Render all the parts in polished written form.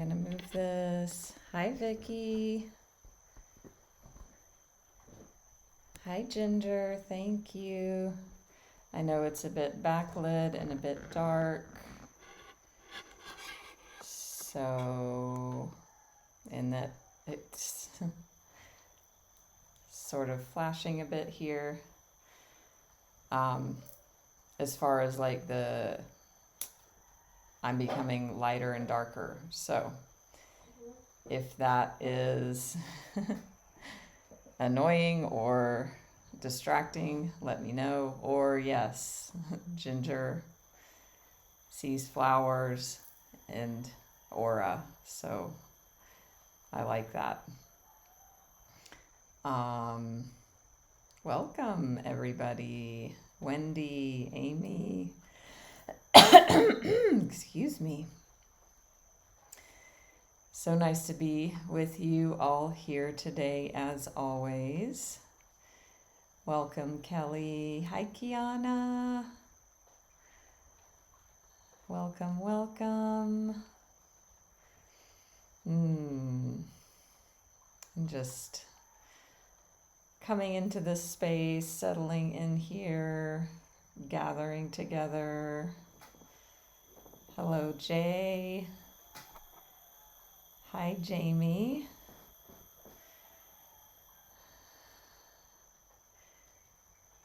gonna move this. Hi, Vicky. Hi, Ginger. Thank you. I know it's a bit backlit and a bit dark. So, and that it's sort of flashing a bit here. As far as like I'm becoming lighter and darker. So if that is annoying or distracting, let me know. Or yes, Ginger sees flowers and aura. So I like that. Welcome everybody. Wendy, Amy, excuse me. So nice to be with you all here today as always. Welcome Kelly. Hi Kiana. Welcome, welcome. I'm just coming into this space, settling in here, gathering together. Hello, Jay. Hi, Jamie.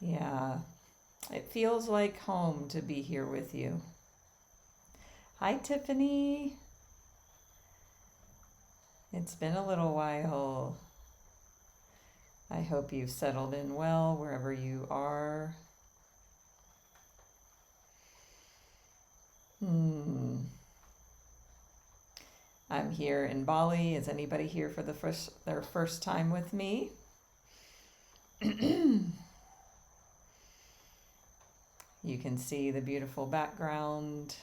Yeah, it feels like home to be here with you. Hi, Tiffany. It's been a little while. I hope you've settled in well wherever you are. I'm here in Bali. Is anybody here for their first time with me? You can see the beautiful background.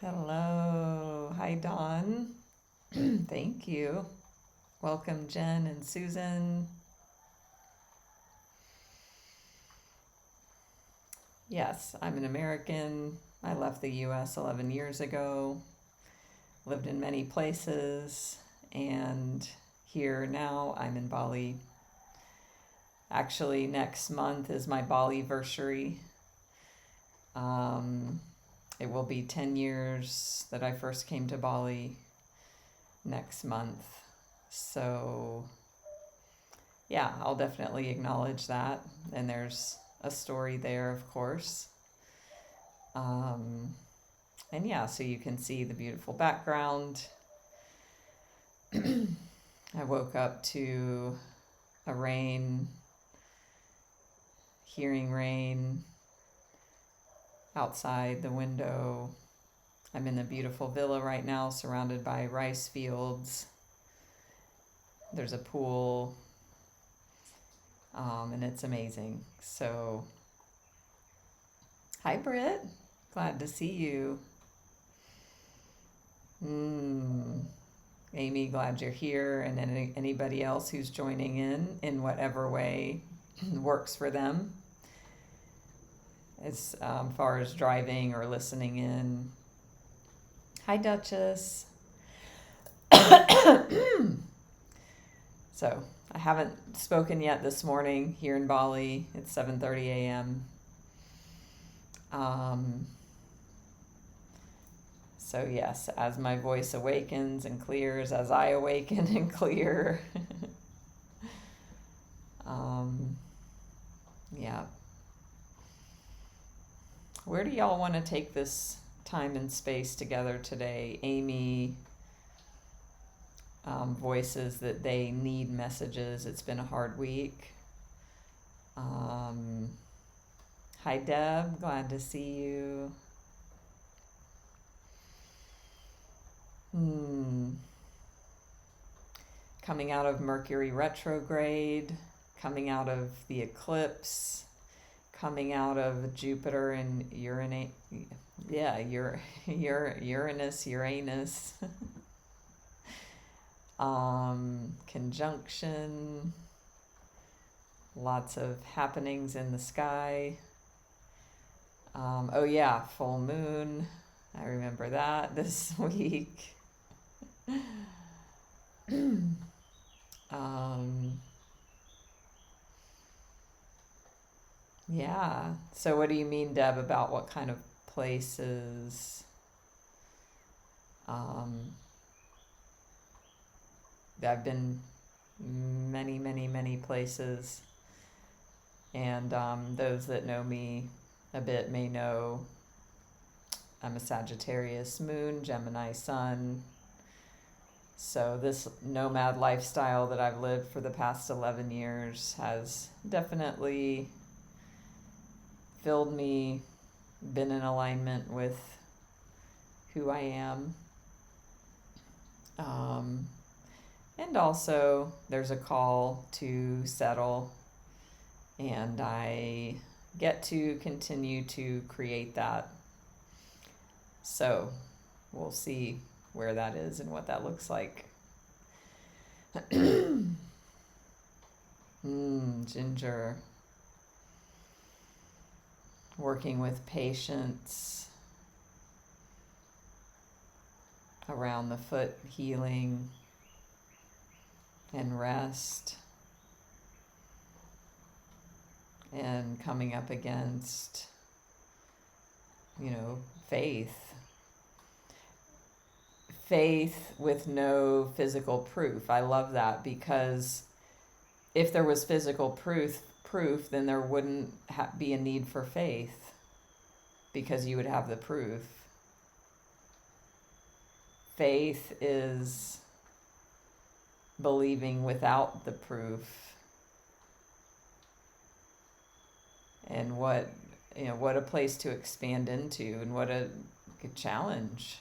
Hello. Hi, Dawn. Thank you. Welcome, Jen and Susan. Yes, I'm an American. I left the US 11 years ago, lived in many places, and here now I'm in Bali. Actually, next month is my Bali-versary. It will be 10 years that I first came to Bali next month. So, yeah, I'll definitely acknowledge that. And there's a story there, of course. And yeah, so you can see the beautiful background. I woke up to hearing rain outside the window. I'm in a beautiful villa right now, surrounded by rice fields. There's a pool, and it's amazing. So, hi Britt, glad to see you. Amy, glad you're here, and anybody else who's joining in whatever way works for them. As far as driving or listening in. Hi, Duchess. So, I haven't spoken yet this morning here in Bali. It's 7:30 a.m. So yes, as my voice awakens and clears, as I awaken and clear. Yeah. Where do y'all want to take this time and space together today? Amy voices that they need messages. It's been a hard week. Hi, Deb. Glad to see you. Coming out of Mercury retrograde, coming out of the eclipse, coming out of Jupiter and Uranus, conjunction, lots of happenings in the sky. Oh yeah, full moon. I remember that this week. um, yeah. So what do you mean, Deb, about what kind of places? Um, I've been many, many, many places. And those that know me a bit may know I'm a Sagittarius moon, Gemini sun. So this nomad lifestyle that I've lived for the past 11 years has definitely filled me, been in alignment with who I am. And also there's a call to settle, and I get to continue to create that. So we'll see where that is and what that looks like. Ginger. Working with patience around the foot healing and rest, and coming up against, faith with no physical proof. I love that, because if there was physical proof, then there wouldn't be a need for faith, because you would have the proof. Faith is believing without the proof. And what a place to expand into, and what a good challenge.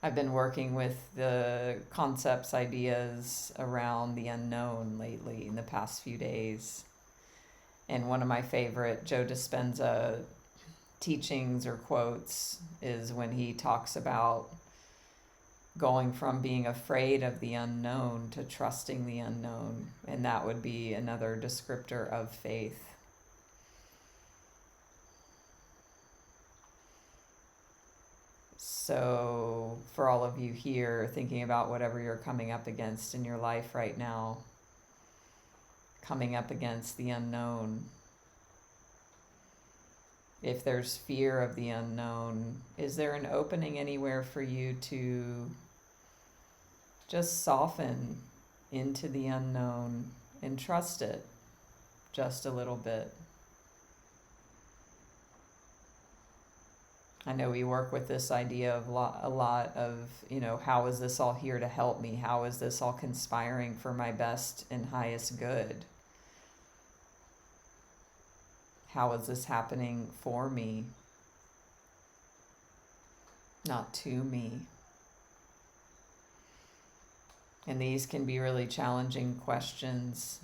I've been working with the concepts, ideas around the unknown lately in the past few days. And one of my favorite Joe Dispenza teachings or quotes is when he talks about going from being afraid of the unknown to trusting the unknown. And that would be another descriptor of faith. So for all of you here thinking about whatever you're coming up against in your life right now, coming up against the unknown, if there's fear of the unknown, is there an opening anywhere for you to just soften into the unknown and trust it just a little bit? I know we work with this idea of a lot of, how is this all here to help me? How is this all conspiring for my best and highest good? How is this happening for me, not to me? And these can be really challenging questions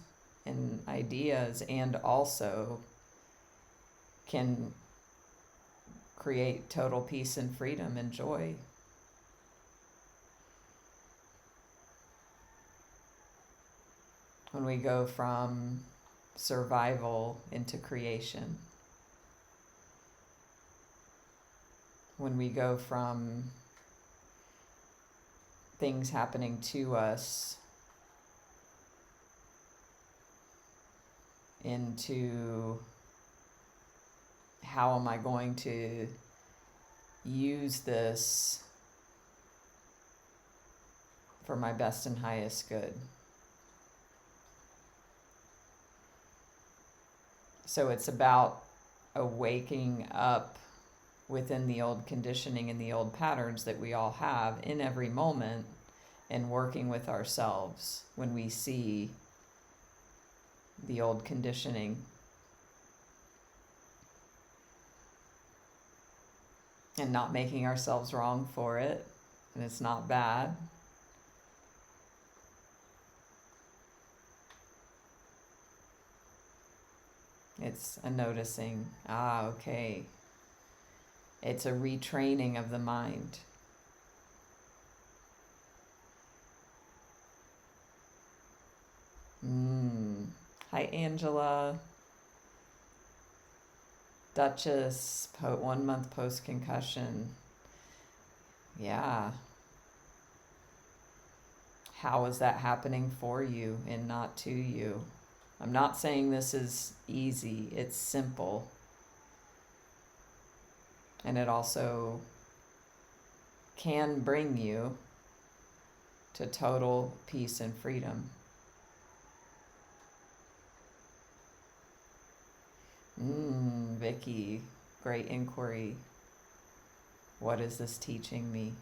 and ideas, and also can create total peace and freedom and joy. When we go from survival into creation, when we go from things happening to us into how am I going to use this for my best and highest good? So it's about waking up within the old conditioning and the old patterns that we all have in every moment, and working with ourselves when we see the old conditioning. And not making ourselves wrong for it. And it's not bad. It's a noticing, okay. It's a retraining of the mind. Hi, Angela. Duchess, 1 month post-concussion. Yeah. How is that happening for you and not to you? I'm not saying this is easy. It's simple. And it also can bring you to total peace and freedom. Vicky, great inquiry. What is this teaching me?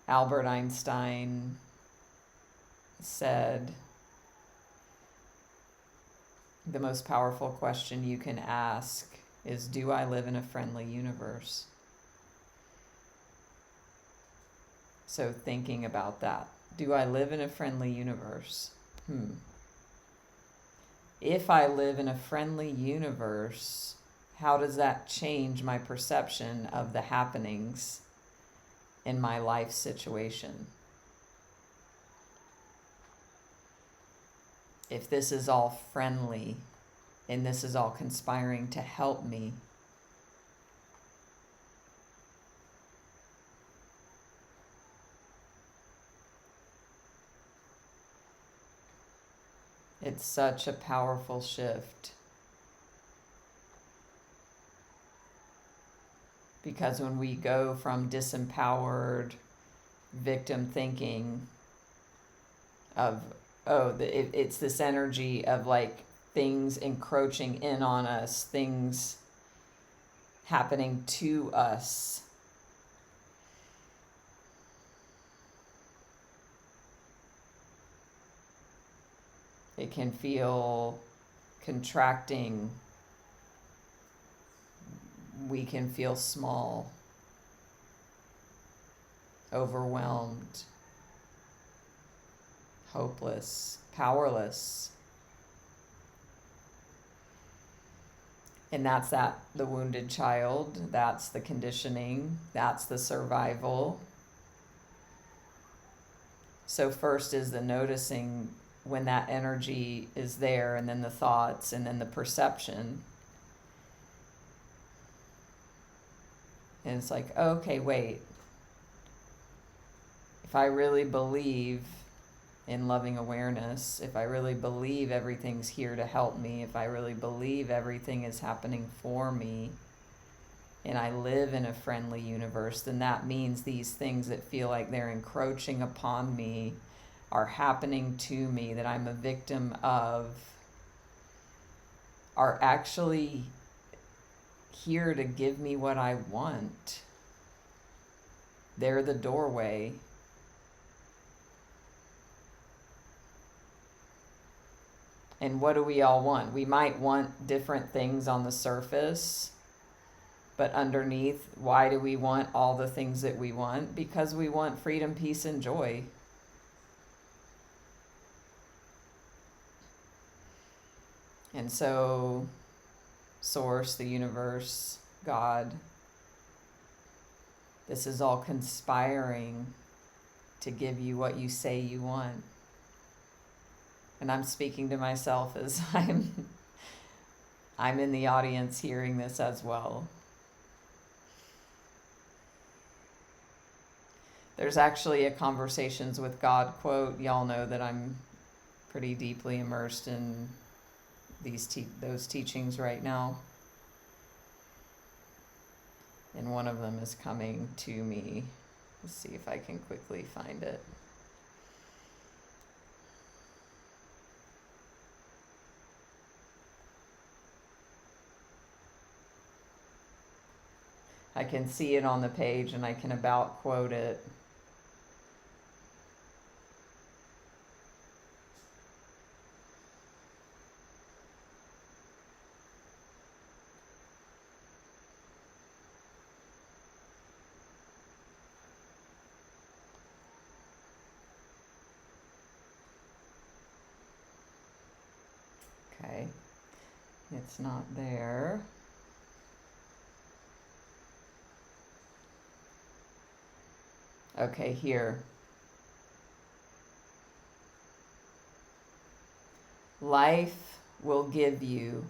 Albert Einstein said, the most powerful question you can ask is, do I live in a friendly universe? So thinking about that, do I live in a friendly universe? If I live in a friendly universe, how does that change my perception of the happenings in my life situation? If this is all friendly and this is all conspiring to help me, it's such a powerful shift. Because when we go from disempowered victim thinking of, it's this energy of like things encroaching in on us, things happening to us. It can feel contracting. We can feel small, overwhelmed, hopeless, powerless. And that's the wounded child, that's the conditioning, that's the survival. So first is the noticing when that energy is there, and then the thoughts, and then the perception. And it's like, okay, wait. If I really believe in loving awareness, if I really believe everything's here to help me, if I really believe everything is happening for me, and I live in a friendly universe, then that means these things that feel like they're encroaching upon me are happening to me, that I'm a victim of, are actually here to give me what I want. They're the doorway. And what do we all want? We might want different things on the surface, but underneath, why do we want all the things that we want? Because we want freedom, peace, and joy. And so, Source, the universe, God, this is all conspiring to give you what you say you want. And I'm speaking to myself as I'm in the audience hearing this as well. There's actually a Conversations with God quote. Y'all know that I'm pretty deeply immersed in those teachings right now. And one of them is coming to me. Let's see if I can quickly find it. I can see it on the page and I can about quote it. Okay, it's not there. Okay, here. Life will give you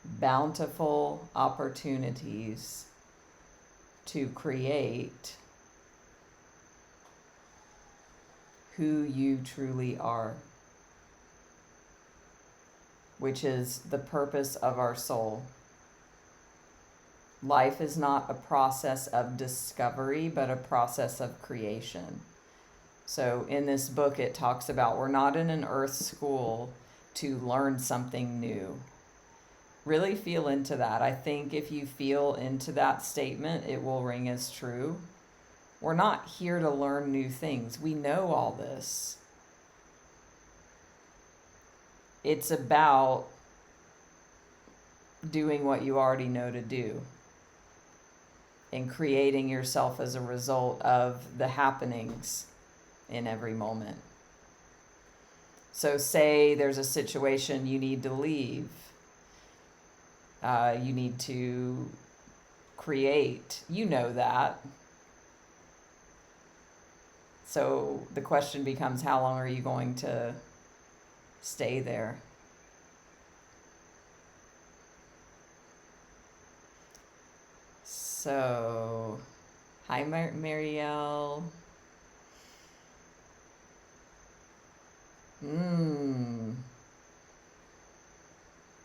bountiful opportunities to create who you truly are, which is the purpose of our soul. Life is not a process of discovery, but a process of creation. So in this book, it talks about we're not in an earth school to learn something new. Really feel into that. I think if you feel into that statement, it will ring as true. We're not here to learn new things. We know all this. It's about doing what you already know to do and creating yourself as a result of the happenings in every moment. So say there's a situation you need to leave. You need to create. You know that. So the question becomes, how long are you going to stay there? So, hi, Marielle.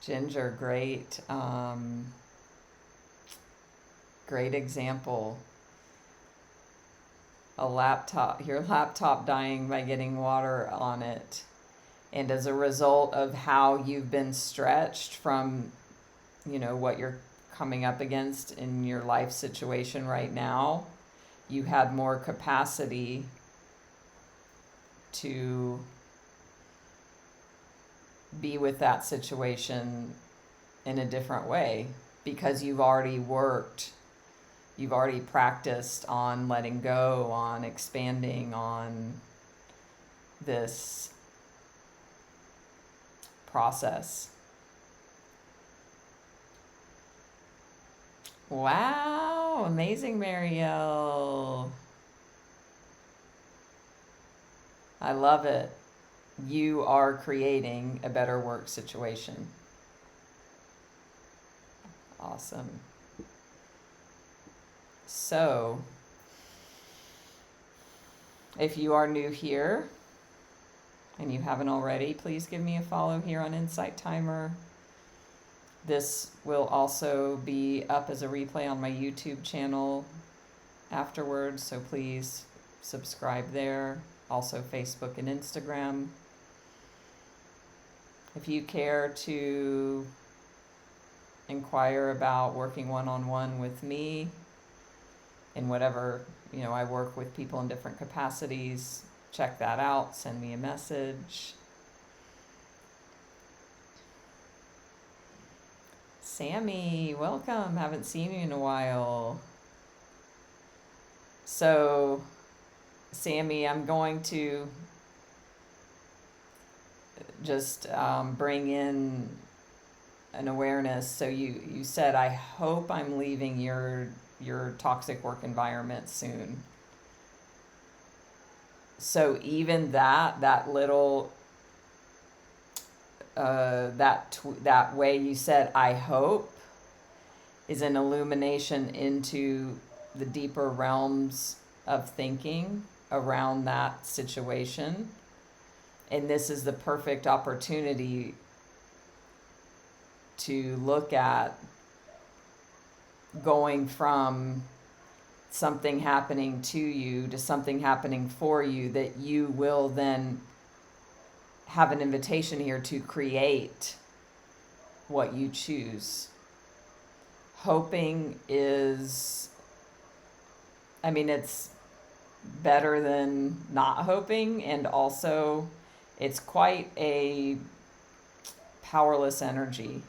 Ginger, great. Great example. Your laptop dying by getting water on it. And as a result of how you've been stretched from, what you're coming up against in your life situation right now, you had more capacity to be with that situation in a different way because you've already practiced on letting go, on expanding, on this process. Wow, amazing, Marielle. I love it. You are creating a better work situation. Awesome. So, if you are new here and you haven't already, please give me a follow here on Insight Timer. This will also be up as a replay on my YouTube channel afterwards, so please subscribe there. Also Facebook and Instagram. If you care to inquire about working one-on-one with me in whatever, I work with people in different capacities, check that out, send me a message. Sammy, welcome. Haven't seen you in a while. So, Sammy, I'm going to just bring in an awareness. So you said, I hope I'm leaving your toxic work environment soon. So even that little that way you said, I hope, is an illumination into the deeper realms of thinking around that situation. And this is the perfect opportunity to look at going from something happening to you to something happening for you, that you will then have an invitation here to create what you choose. Hoping is, it's better than not hoping, and also it's quite a powerless energy,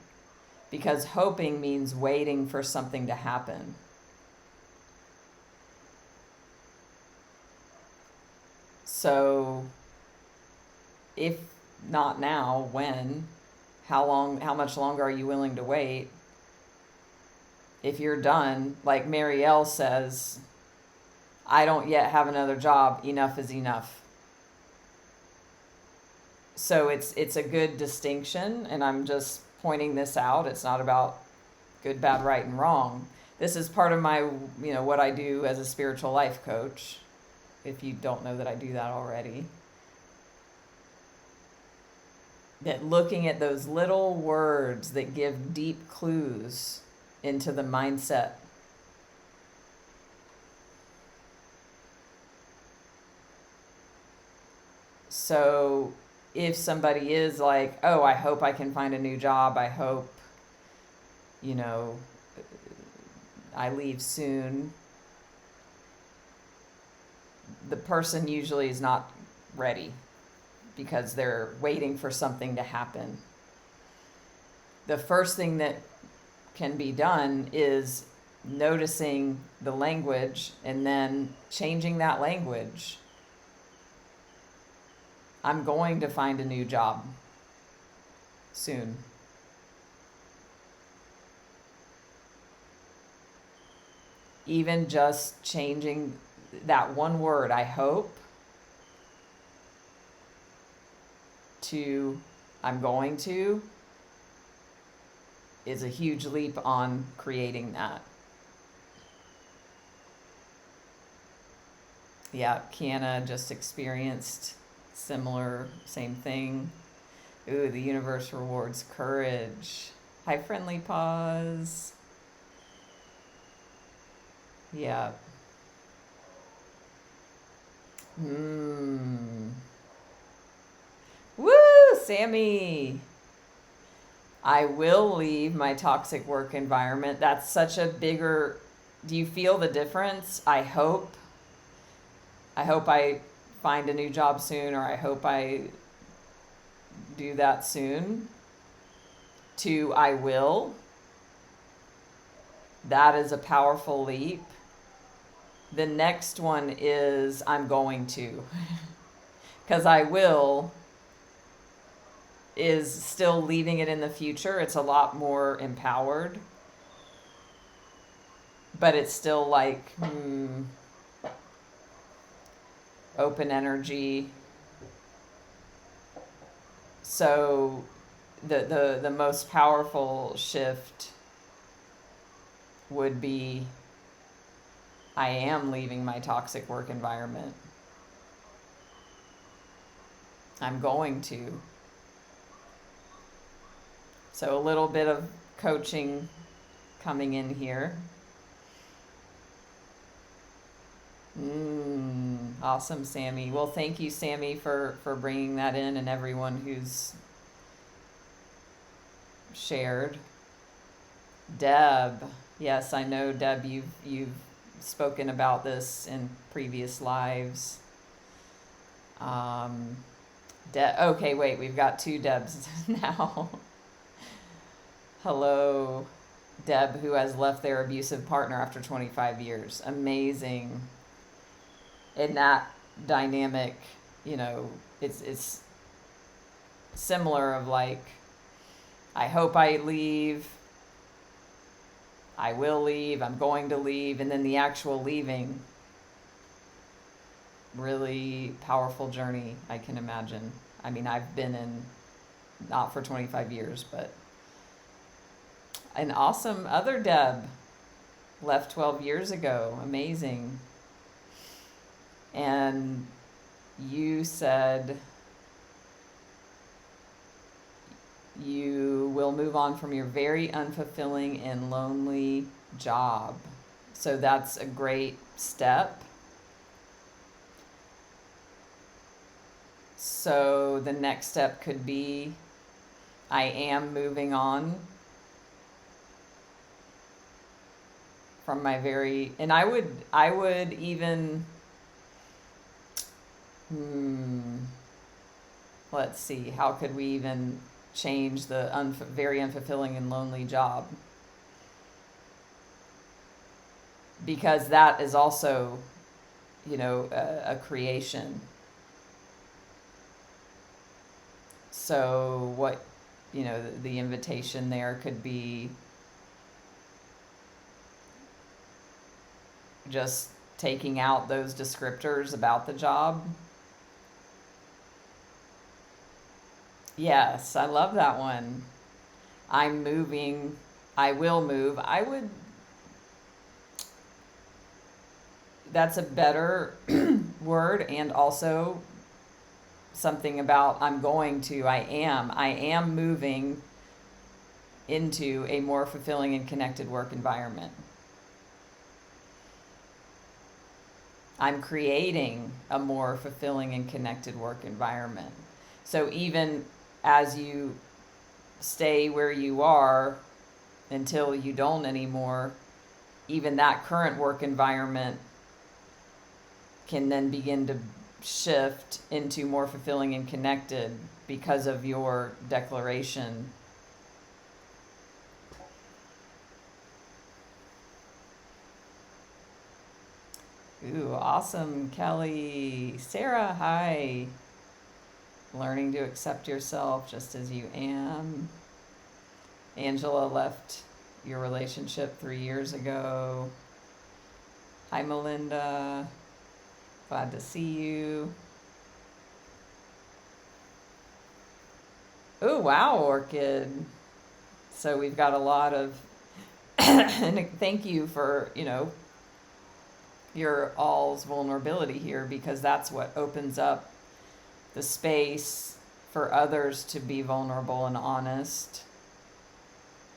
because hoping means waiting for something to happen. So if not now, when? How much longer are you willing to wait? If you're done, like Marielle says, I don't yet have another job, enough is enough. So it's a good distinction, and I'm just pointing this out. It's not about good, bad, right, and wrong. This is part of my, what I do as a spiritual life coach, if you don't know that I do that already. That looking at those little words that give deep clues into the mindset. So if somebody is like, oh, I hope I can find a new job, I hope, I leave soon, the person usually is not ready because they're waiting for something to happen. The first thing that can be done is noticing the language and then changing that language. I'm going to find a new job soon. Even just changing that one word, I hope, to I'm going to, is a huge leap on creating that. Yeah, Kiana just experienced same thing. Ooh, the universe rewards courage. Hi, friendly pause. Yeah. Woo, Sammy. I will leave my toxic work environment. That's such a bigger, do you feel the difference? I hope I find a new job soon, or I hope I do that soon, to I will. That is a powerful leap. The next one is I'm going to. Because I will is still leaving it in the future. It's a lot more empowered. But it's still like open energy. So the most powerful shift would be I am leaving my toxic work environment. I'm going to. So a little bit of coaching coming in here. Awesome, Sammy. Well, thank you, Sammy, for bringing that in, and everyone who's shared. Deb. Yes, I know, Deb, you've spoken about this in previous lives. Okay, wait, we've got two Debs now. Hello, Deb, who has left their abusive partner after 25 years. Amazing. In that dynamic, it's similar of like, I hope I leave, I will leave, I'm going to leave, and then the actual leaving. Really powerful journey, I can imagine. I mean, I've been in, not for 25 years, but an awesome other Deb left 12 years ago. Amazing. And you said you will move on from your very unfulfilling and lonely job. So that's a great step. So the next step could be I am moving on from my very, and I would even, let's see, how could we even change the very unfulfilling and lonely job? Because that is also, a creation. So what, the invitation there could be just taking out those descriptors about the job Yes, I love that one. I'm moving. I will move. That's a better word, and also something about I am moving into a more fulfilling and connected work environment. I'm creating a more fulfilling and connected work environment. So even as you stay where you are until you don't anymore, even that current work environment can then begin to shift into more fulfilling and connected because of your declaration. Ooh, awesome, Kelly. Sarah, hi. Learning to accept yourself just as you am. Angela left your relationship 3 years ago. Hi, Melinda. Glad to see you. Oh, wow, Orchid. So we've got a lot of, and thank you for, your all's vulnerability here, because that's what opens up the space for others to be vulnerable and honest,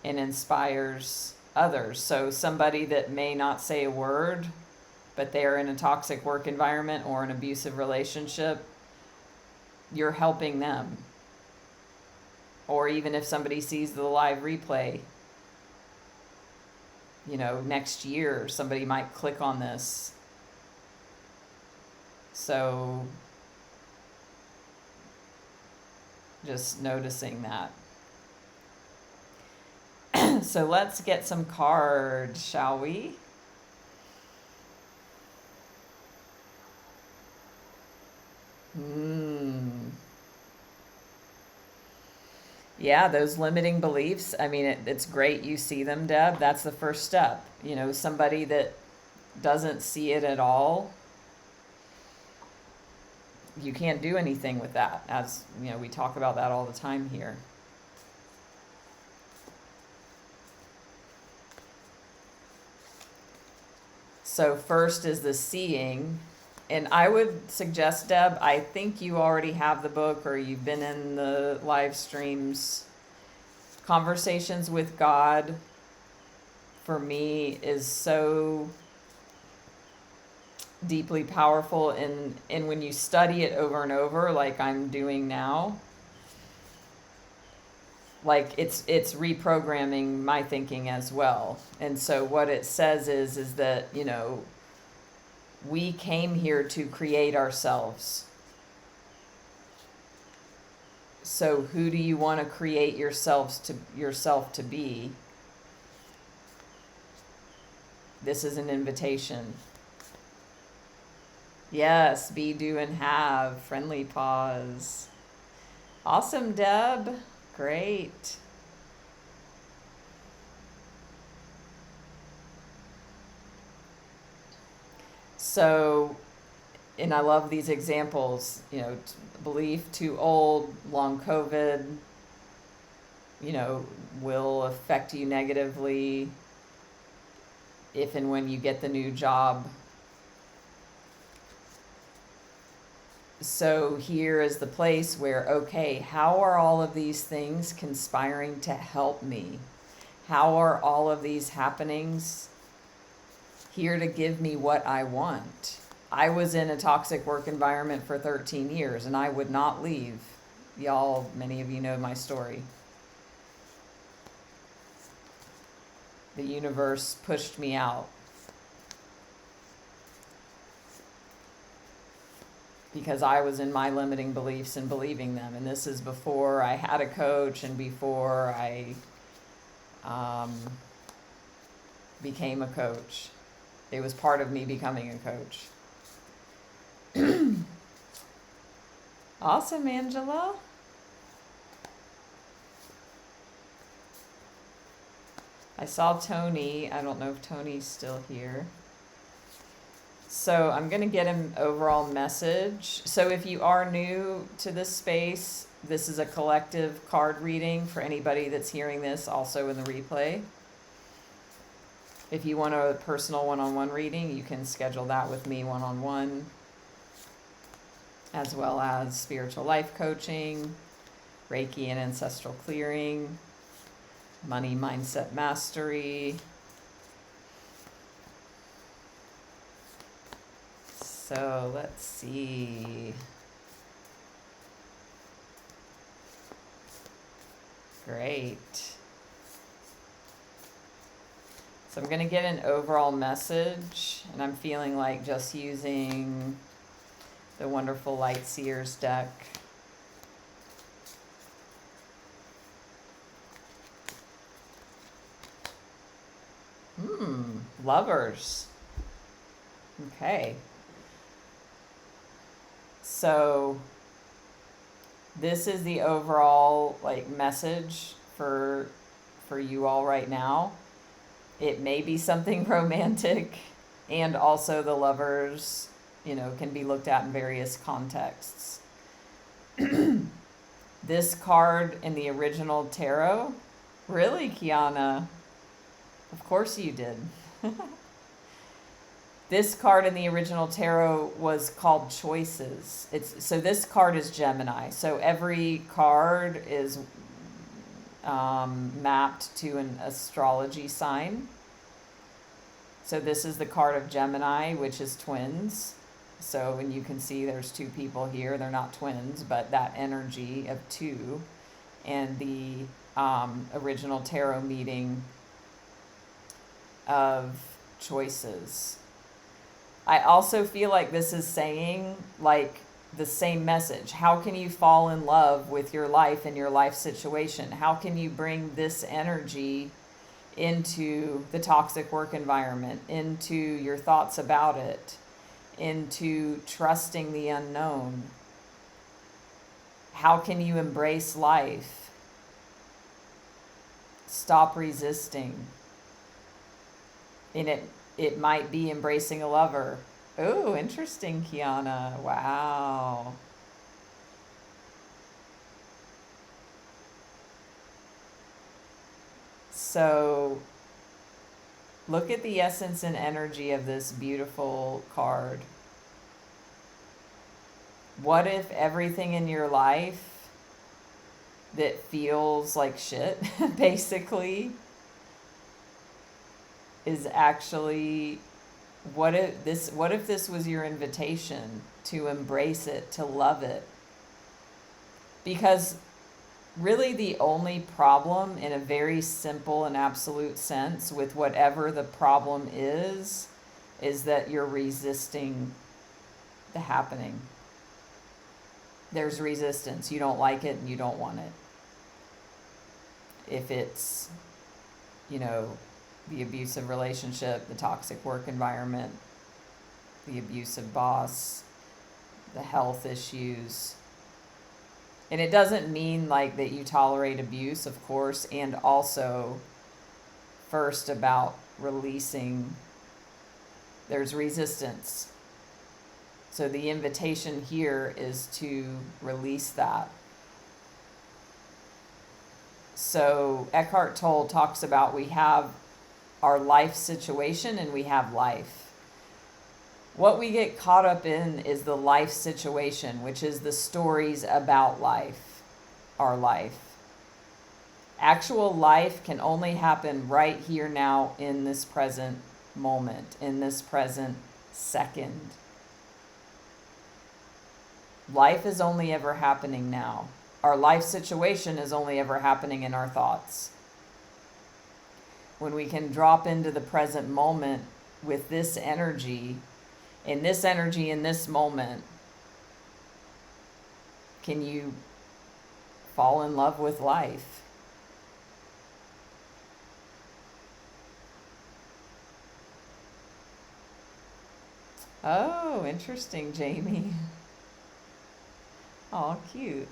and inspires others. So somebody that may not say a word, but they're in a toxic work environment or an abusive relationship, you're helping them. Or even if somebody sees the live replay, next year somebody might click on this. So just noticing that. So let's get some cards, shall we? Yeah, those limiting beliefs. I mean, it's great you see them, Deb. That's the first step. Somebody that doesn't see it at all, you can't do anything with that. As we talk about that all the time here. So first is the seeing. And I would suggest, Deb, I think you already have the book, or you've been in the live streams. Conversations with God, for me, is so deeply powerful. And when you study it over and over, like I'm doing now, like it's reprogramming my thinking as well. And so what it says is that, we came here to create ourselves. So who do you want to create yourself to be? This is an invitation. Yes, be, do, and have. Friendly pause. Awesome, Deb. Great. So, and I love these examples, belief too old, long COVID, will affect you negatively if and when you get the new job. So here is the place where, okay, how are all of these things conspiring to help me? How are all of these happenings here to give me what I want? I was in a toxic work environment for 13 years and I would not leave. Y'all, many of you know my story. The universe pushed me out because I was in my limiting beliefs and believing them. And this is before I had a coach and before I became a coach. It was part of me becoming a coach. Awesome, Angela. I saw Tony. I don't know if Tony's still here. So I'm going to get an overall message. So if you are new to this space, this is a collective card reading for anybody that's hearing this also in the replay. If you want a personal one-on-one reading, you can schedule that with me one-on-one, as well as spiritual life coaching, Reiki and Ancestral Clearing, money mindset mastery. So let's see. Great. So I'm going to get an overall message, and I'm feeling like just using the wonderful Light Seers deck. Lovers. Okay. So this is the overall like message for you all right now. It may be something romantic, and also the lovers, can be looked at in various contexts. This card in the original tarot, really, Kiana? Of course you did. This card in the original tarot was called Choices. So this card is Gemini. So every card is mapped to an astrology sign. So this is the card of Gemini, which is twins. So, and you can see there's two people here. They're not twins, but that energy of two. And the original tarot meeting of choices. I also feel like this is saying like the same message. How can you fall in love with your life and your life situation? How can you bring this energy into the toxic work environment, into your thoughts about it, into trusting the unknown? How can you embrace life? Stop resisting. And it might be embracing a lover. Oh, interesting, Kiana. Wow. So look at the essence and energy of this beautiful card. What if everything in your life that feels like shit, basically, is actually, what if this was your invitation to embrace it, to love it? Because really the only problem, in a very simple and absolute sense, with whatever the problem is that you're resisting the happening. There's resistance. You don't like it and you don't want it. If it's, the abusive relationship, the toxic work environment, the abusive boss, the health issues. And it doesn't mean like that you tolerate abuse, of course, and also first about releasing. There's resistance. So the invitation here is to release that. So Eckhart Tolle talks about we have our life situation and we have life. What we get caught up in is the life situation, which is the stories about life, our life. Actual life can only happen right here now in this present moment, in this present second. Life is only ever happening now. Our life situation is only ever happening in our thoughts. When we can drop into the present moment with this energy, in this moment, can you fall in love with life? Oh, interesting, Jamie. Oh, cute.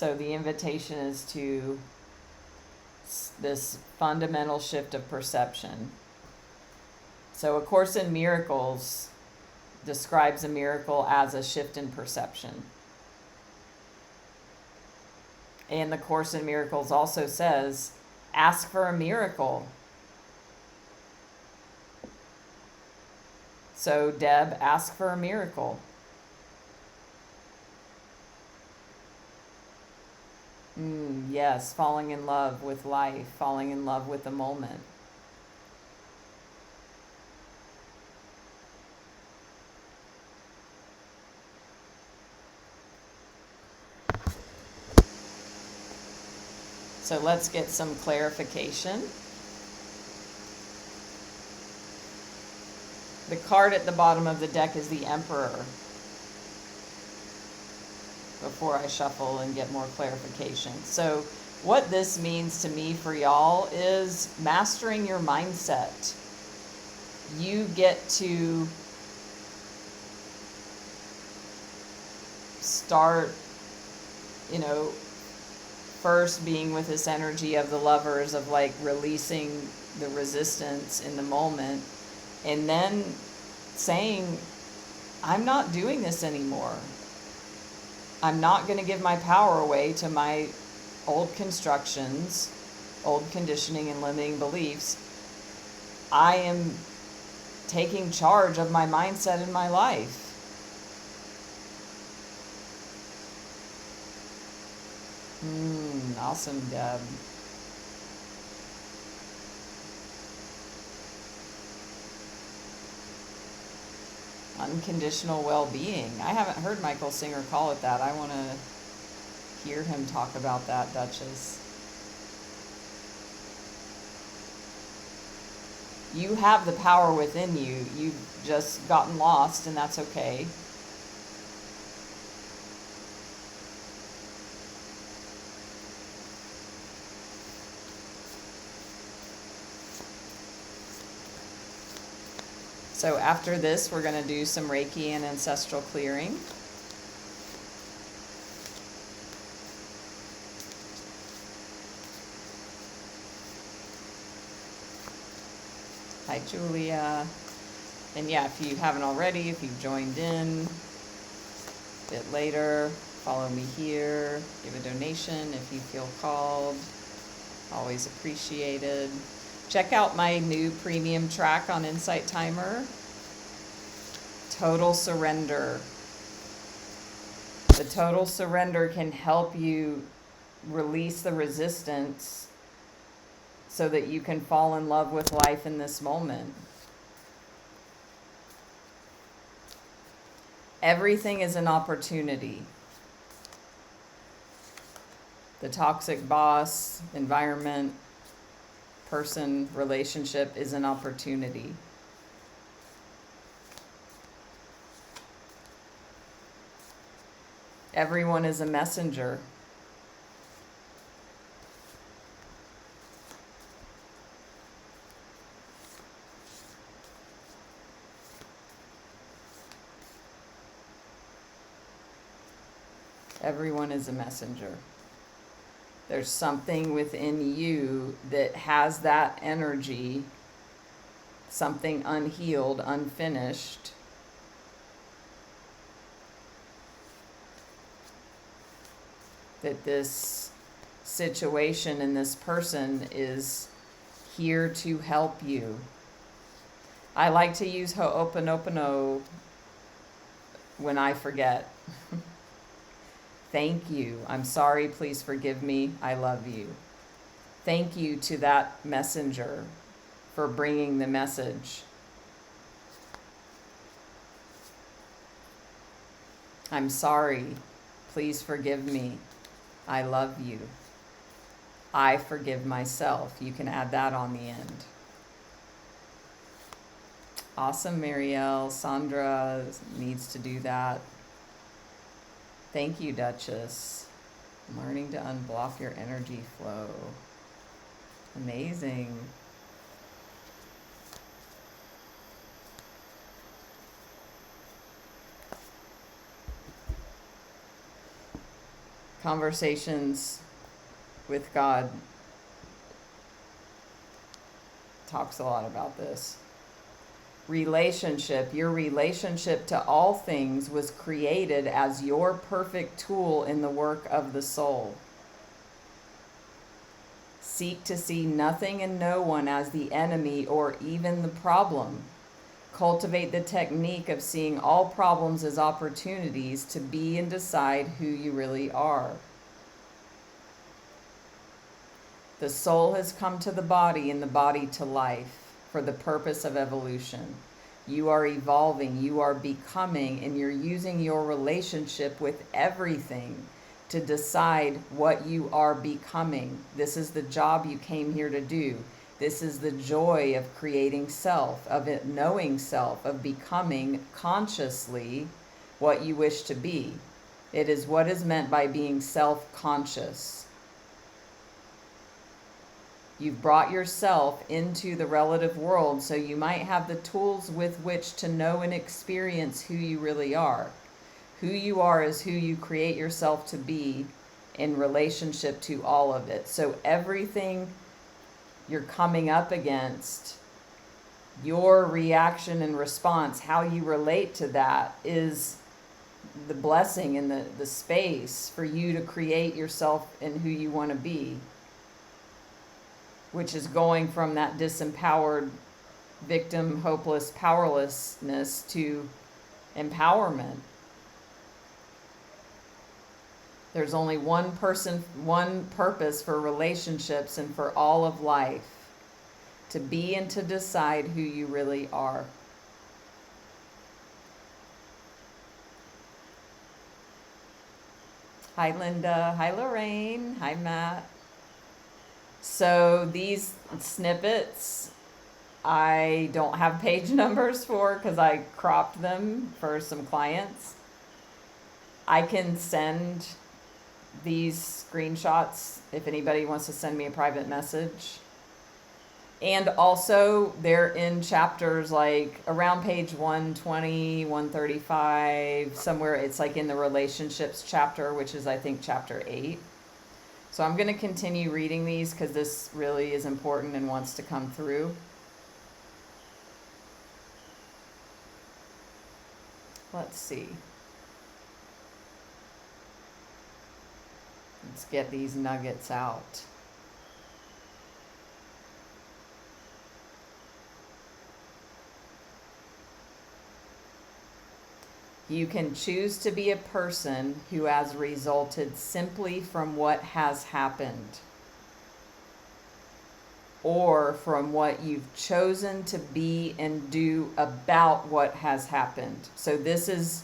So the invitation is to this fundamental shift of perception. So A Course in Miracles describes a miracle as a shift in perception. And the Course in Miracles also says, ask for a miracle. So Deb, ask for a miracle. Yes, falling in love with life, falling in love with the moment. So let's get some clarification. The card at the bottom of the deck is the Emperor. Before I shuffle and get more clarification. So what this means to me for y'all is mastering your mindset. You get to start, first being with this energy of the Lovers, of like releasing the resistance in the moment, and then saying, I'm not doing this anymore. I'm not going to give my power away to my old constructions, old conditioning and limiting beliefs. I am taking charge of my mindset in my life. Awesome, Deb. Unconditional well-being. I haven't heard Michael Singer call it that. I want to hear him talk about that, Duchess. You have the power within you. You've just gotten lost, and that's okay. So after this, we're going to do some Reiki and Ancestral Clearing. Hi, Julia. And yeah, if you haven't already, if you've joined in a bit later, follow me here, give a donation if you feel called. Always appreciated. Check out my new premium track on Insight Timer, Total Surrender. The Total Surrender can help you release the resistance so that you can fall in love with life in this moment. Everything is an opportunity. The toxic boss, environment, person, relationship is an opportunity. Everyone is a messenger. Everyone is a messenger. There's something within you that has that energy, something unhealed, unfinished, that this situation and this person is here to help you. I like to use Ho'oponopono when I forget. Thank you. I'm sorry. Please forgive me. I love you. Thank you to that messenger for bringing the message. I'm sorry. Please forgive me. I love you. I forgive myself. You can add that on the end. Awesome, Marielle. Sandra needs to do that. Thank you, Duchess. Learning to unblock your energy flow. Amazing. Conversations with God talks a lot about this. Relationship, your relationship to all things was created as your perfect tool in the work of the soul. Seek to see nothing and no one as the enemy or even the problem. Cultivate the technique of seeing all problems as opportunities to be and decide who you really are. The soul has come to the body and the body to life for the purpose of evolution. You are evolving, you are becoming, and you're using your relationship with everything to decide what you are becoming. This is the job you came here to do. This is the joy of creating self, of it knowing self, of becoming consciously what you wish to be. It is what is meant by being self-conscious. You've brought yourself into the relative world so you might have the tools with which to know and experience who you really are. Who you are is who you create yourself to be in relationship to all of it. So everything you're coming up against, your reaction and response, how you relate to that is the blessing and the space for you to create yourself and who you want to be, which is going from that disempowered, victim, hopeless, powerlessness to empowerment. There's only one person, one purpose for relationships and for all of life: to be and to decide who you really are. Hi, Linda. Hi, Lorraine. Hi, Matt. So these snippets, I don't have page numbers for because I cropped them for some clients. I can send these screenshots if anybody wants to send me a private message. And also they're in chapters like around page 120, 135, somewhere it's like in the relationships chapter, which is I think chapter 8. So I'm going to continue reading these because this really is important and wants to come through. Let's see. Let's get these nuggets out. You can choose to be a person who has resulted simply from what has happened, or from what you've chosen to be and do about what has happened. So this is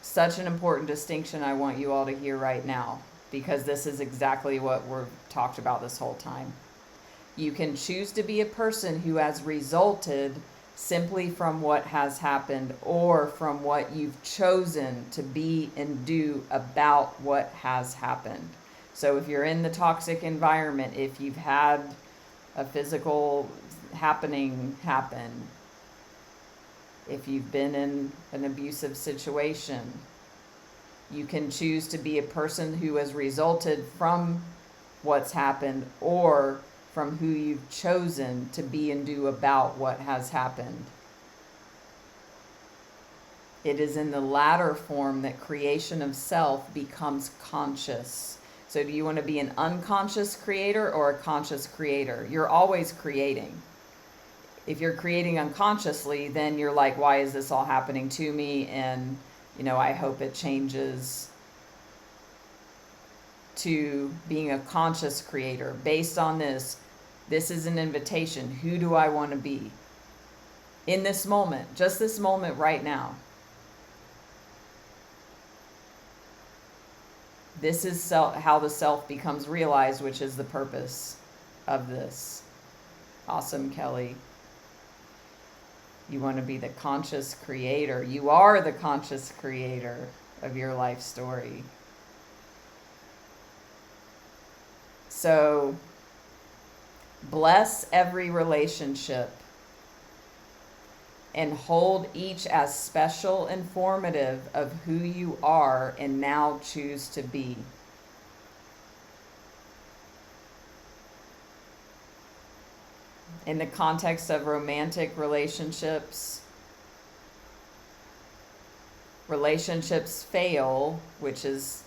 such an important distinction I want you all to hear right now, because this is exactly what we're talked about this whole time. You can choose to be a person who has resulted simply from what has happened, or from what you've chosen to be and do about what has happened. So if you're in the toxic environment, if you've had a physical happening happen, if you've been in an abusive situation, you can choose to be a person who has resulted from what's happened, or from who you've chosen to be and do about what has happened. It is in the latter form that creation of self becomes conscious. So do you want to be an unconscious creator or a conscious creator? You're always creating. If you're creating unconsciously, then you're like, why is this all happening to me? And, I hope it changes to being a conscious creator. Based on this is an invitation. Who do I want to be? In this moment, just this moment right now. This is how the self becomes realized, which is the purpose of this. Awesome, Kelly. You want to be the conscious creator. You are the conscious creator of your life story. So, bless every relationship and hold each as special and formative of who you are and now choose to be. In the context of romantic relationships, relationships fail, which is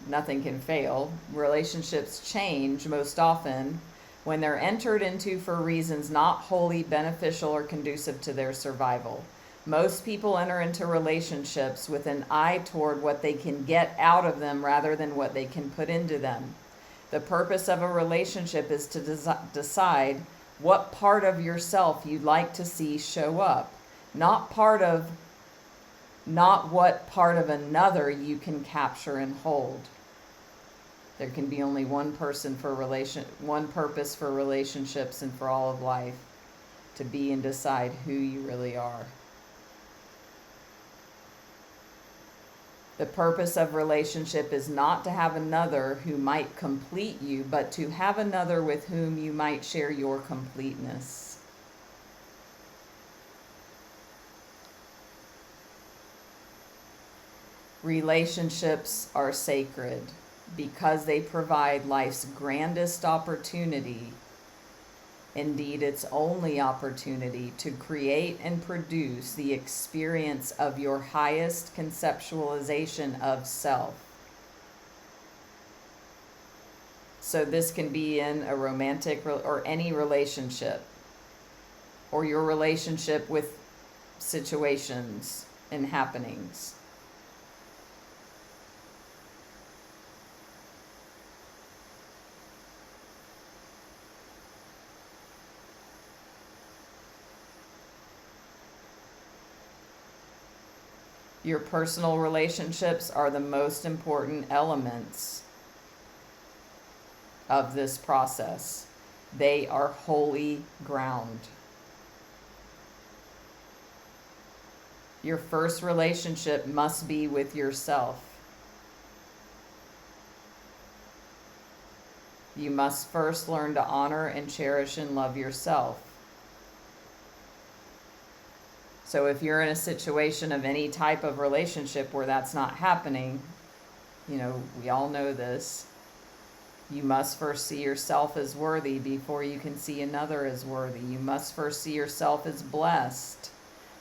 nothing can fail. Relationships change most often when they're entered into for reasons not wholly beneficial or conducive to their survival. Most people enter into relationships with an eye toward what they can get out of them rather than what they can put into them. The purpose of a relationship is to decide what part of yourself you'd like to see show up, not what part of another you can capture and hold. There can be only one purpose for relationships and for all of life, to be and decide who you really are. The purpose of relationship is not to have another who might complete you, but to have another with whom you might share your completeness. Relationships are sacred because they provide life's grandest opportunity, indeed its only opportunity, to create and produce the experience of your highest conceptualization of self. So this can be in a romantic or any relationship, or your relationship with situations and happenings. Your personal relationships are the most important elements of this process. They are holy ground. Your first relationship must be with yourself. You must first learn to honor and cherish and love yourself. So if you're in a situation of any type of relationship where that's not happening, we all know this, you must first see yourself as worthy before you can see another as worthy. You must first see yourself as blessed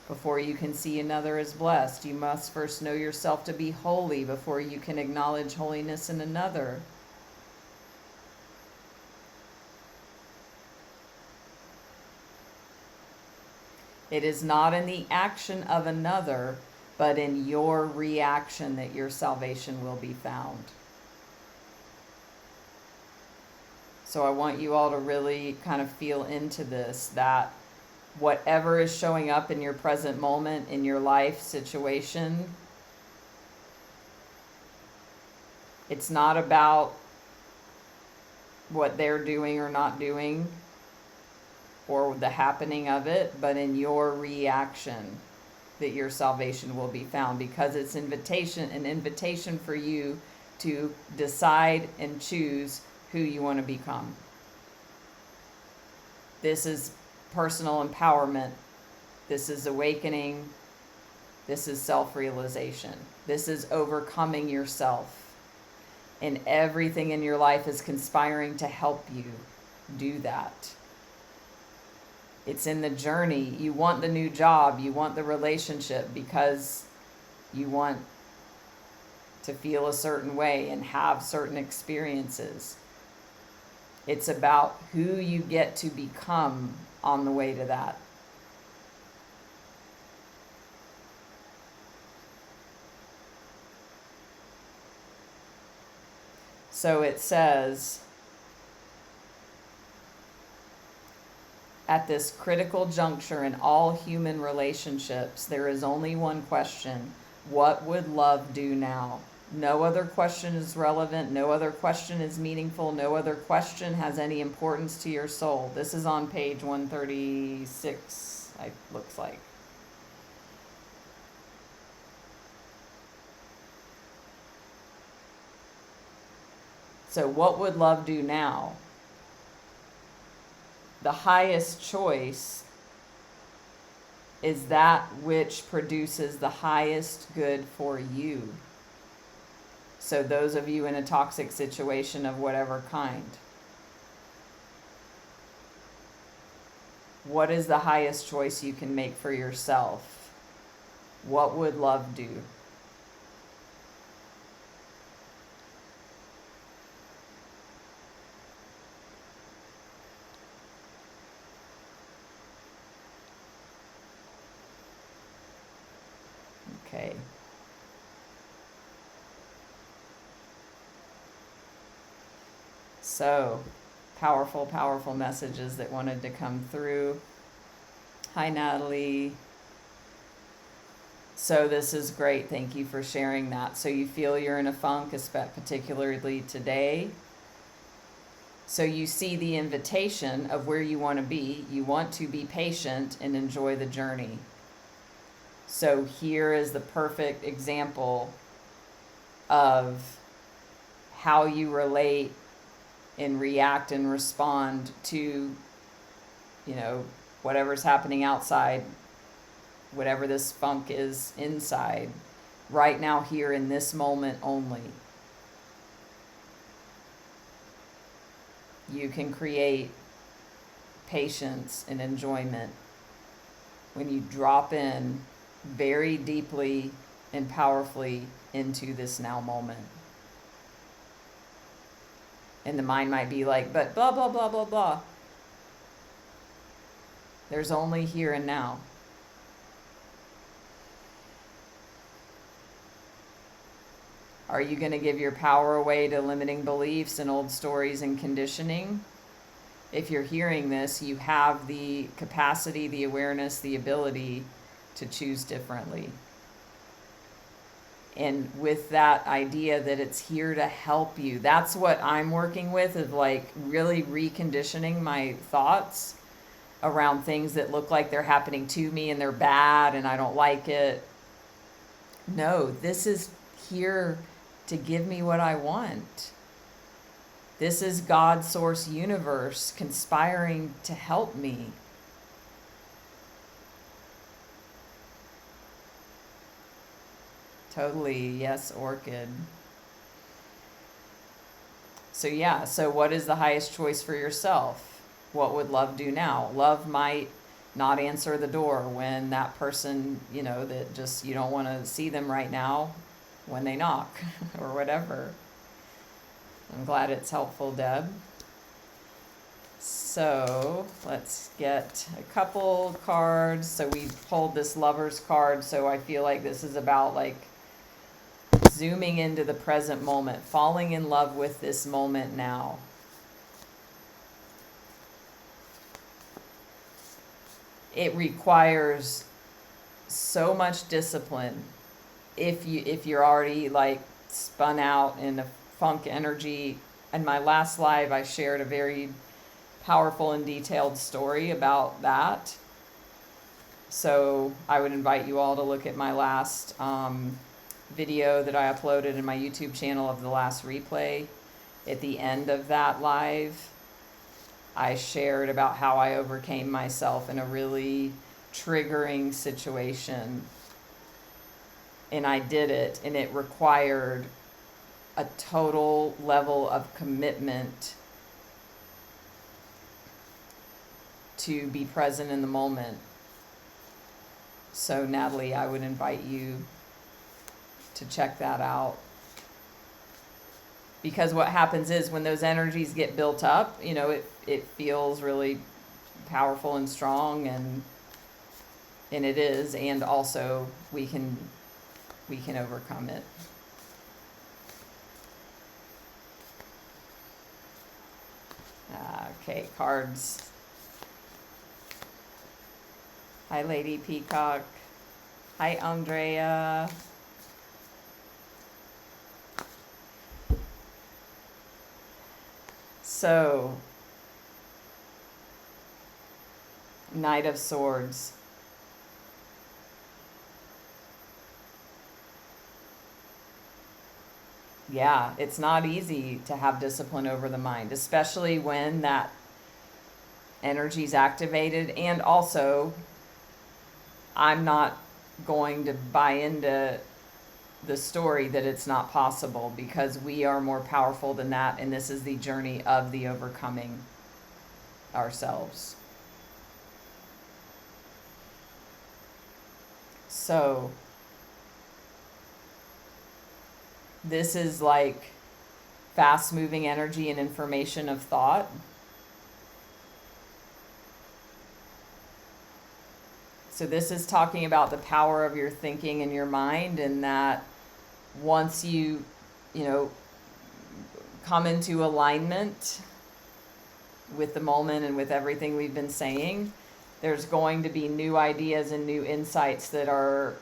before you can see another as blessed. You must first know yourself to be holy before you can acknowledge holiness in another. It is not in the action of another, but in your reaction that your salvation will be found. So I want you all to really kind of feel into this, that whatever is showing up in your present moment, in your life situation, it's not about what they're doing or not doing, or the happening of it, but in your reaction that your salvation will be found, because it's an invitation for you to decide and choose who you want to become. This is personal empowerment. This is awakening. This is self-realization. This is overcoming yourself. And everything in your life is conspiring to help you do that. It's in the journey. You want the new job. You want the relationship because you want to feel a certain way and have certain experiences. It's about who you get to become on the way to that. So it says, at this critical juncture in all human relationships, there is only one question: what would love do now? No other question is relevant. No other question is meaningful. No other question has any importance to your soul. This is on page 136, it looks like. So what would love do now? The highest choice is that which produces the highest good for you. So those of you in a toxic situation of whatever kind. What is the highest choice you can make for yourself? What would love do? Okay. So, powerful, powerful messages that wanted to come through. Hi, Natalie. So this is great. Thank you for sharing that. So you feel you're in a funk, particularly today. So you see the invitation of where you want to be. You want to be patient and enjoy the journey. So here is the perfect example of how you relate and react and respond to, whatever's happening outside, whatever this funk is inside, right now, here in this moment only. You can create patience and enjoyment when you drop in very deeply and powerfully into this now moment. And the mind might be like, but blah, blah, blah, blah, blah. There's only here and now. Are you going to give your power away to limiting beliefs and old stories and conditioning? If you're hearing this, you have the capacity, the awareness, the ability to choose differently. And with that idea that it's here to help you, that's what I'm working with, is like really reconditioning my thoughts around things that look like they're happening to me and they're bad and I don't like it. No, this is here to give me what I want. This is God, source, universe conspiring to help me. Totally, yes, Orchid. So what is the highest choice for yourself? What would love do now? Love might not answer the door when that person, that just you don't want to see them right now when they knock or whatever. I'm glad it's helpful, Deb. So let's get a couple cards. So we pulled this Lover's card. So I feel like this is about like zooming into the present moment, falling in love with this moment now. It requires so much discipline. If you're already like spun out in a funk energy. In my last live, I shared a very powerful and detailed story about that. So I would invite you all to look at my last video that I uploaded in my YouTube channel of the last replay. At the end of that live, I shared about how I overcame myself in a really triggering situation. And I did it, and it required a total level of commitment to be present in the moment. So Natalie, I would invite you to check that out. Because what happens is when those energies get built up, it feels really powerful and strong, and it is, and also we can overcome it. Okay, cards. Hi, Lady Peacock. Hi, Andrea. So, Knight of Swords. Yeah, it's not easy to have discipline over the mind, especially when that energy is activated. And also, I'm not going to buy into the story that it's not possible, because we are more powerful than that, and this is the journey of the overcoming ourselves. So this is like fast moving energy and information of thought. So this is talking about the power of your thinking and your mind, and that once you come into alignment with the moment and with everything we've been saying, there's going to be new ideas and new insights that are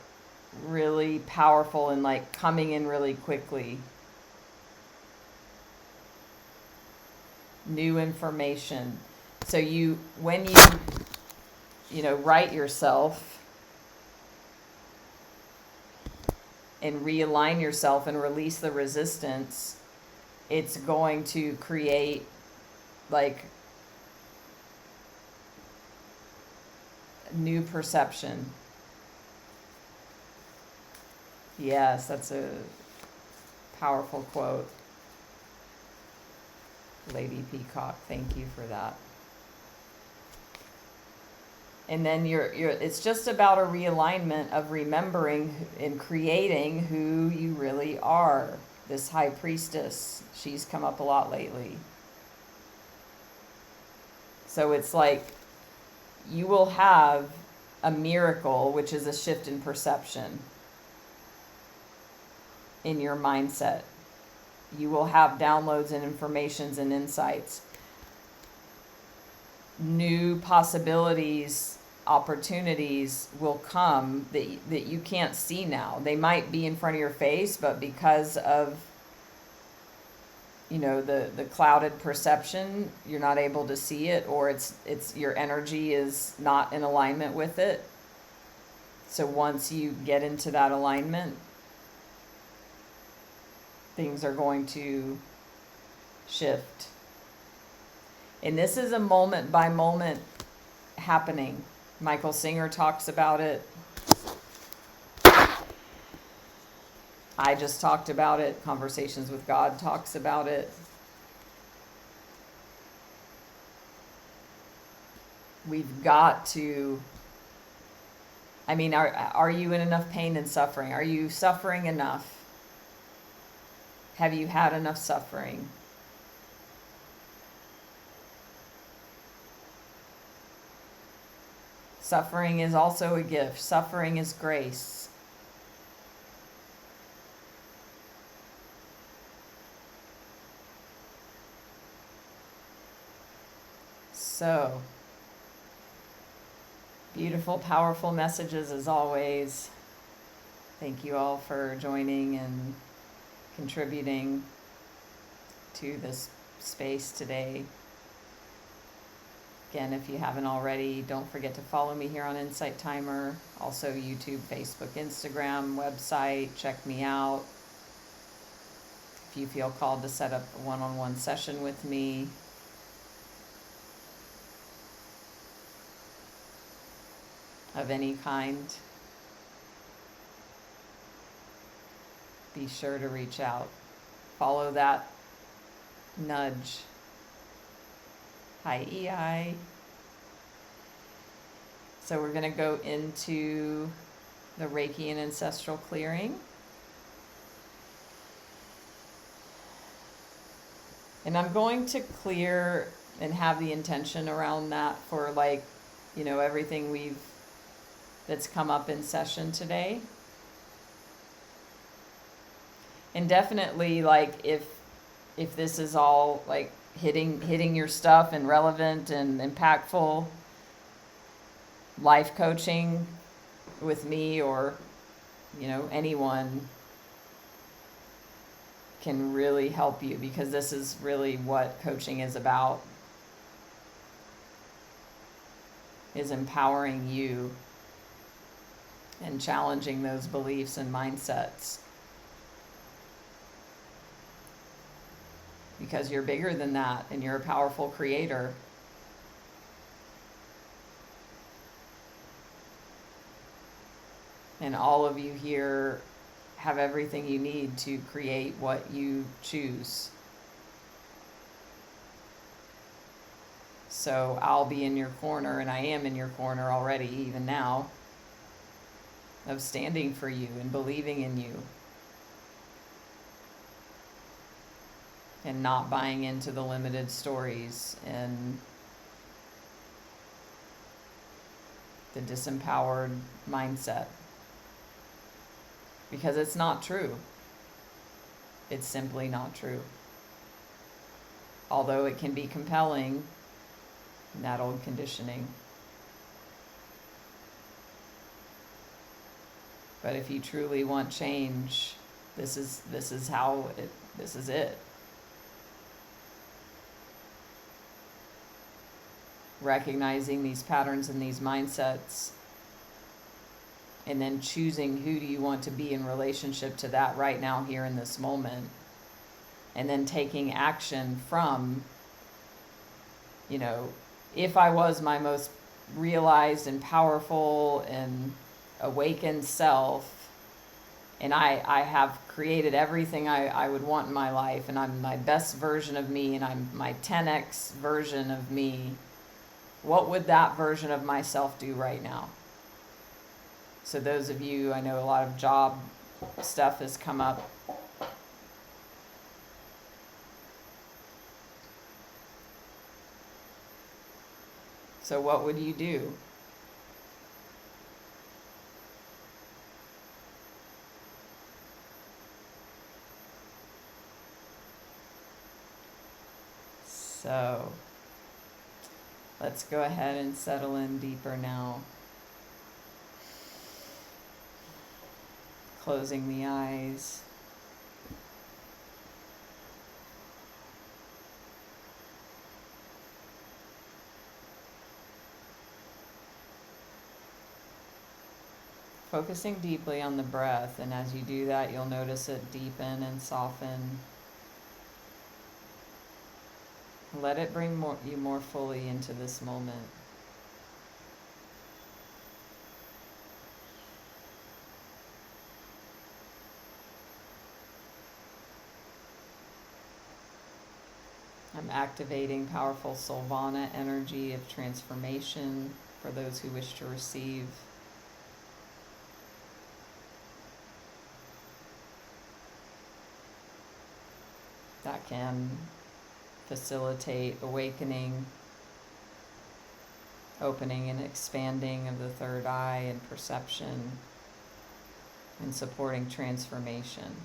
really powerful and like coming in really quickly. New information. So when you right yourself and realign yourself and release the resistance, it's going to create like new perception. Yes, that's a powerful quote. Lady Peacock, thank you for that. And then it's just about a realignment of remembering and creating who you really are. This high priestess, she's come up a lot lately. So it's like you will have a miracle, which is a shift in perception in your mindset. You will have downloads and informations and insights. New possibilities, opportunities will come that you can't see now. They might be in front of your face, but because of the clouded perception, you're not able to see it, or it's your energy is not in alignment with it. So once you get into that alignment, things are going to shift. And this is a moment by moment happening. Michael Singer talks about it. I just talked about it. Conversations with God talks about it. We've got to, are you in enough pain and suffering? Are you suffering enough? Have you had enough suffering? Suffering is also a gift. Suffering is grace. So, beautiful, powerful messages as always. Thank you all for joining and contributing to this space today. Again, if you haven't already, don't forget to follow me here on Insight Timer. Also YouTube, Facebook, Instagram, website. Check me out. If you feel called to set up a one-on-one session with me, of any kind, be sure to reach out. Follow that nudge. Hi, EI. So we're going to go into the Reiki and Ancestral Clearing. And I'm going to clear and have the intention around that for everything that's come up in session today. And definitely if this is all hitting your stuff and relevant and impactful, life coaching with me or anyone can really help you, because this is really what coaching is about, is empowering you and challenging those beliefs and mindsets. Because you're bigger than that and you're a powerful creator. And all of you here have everything you need to create what you choose. So I'll be in your corner, and I am in your corner already, even now. of standing for you and believing in you and not buying into the limited stories and the disempowered mindset. Because it's not true. It's simply not true. Although it can be compelling, that old conditioning. But if you truly want change, this is it. Recognizing these patterns and these mindsets, and then choosing who do you want to be in relationship to that right now, here in this moment. And then taking action from, if I was my most realized and powerful and awakened self, and I have created everything I would want in my life, and I'm my best version of me, and I'm my 10x version of me, what would that version of myself do right now? So those of you, I know a lot of job stuff has come up. So what would you do? So let's go ahead and settle in deeper now. Closing the eyes. Focusing deeply on the breath, and as you do that, you'll notice it deepen and soften. Let it bring you more fully into this moment. I'm activating powerful Solvana energy of transformation for those who wish to receive. That can facilitate awakening, opening and expanding of the third eye and perception, and supporting transformation.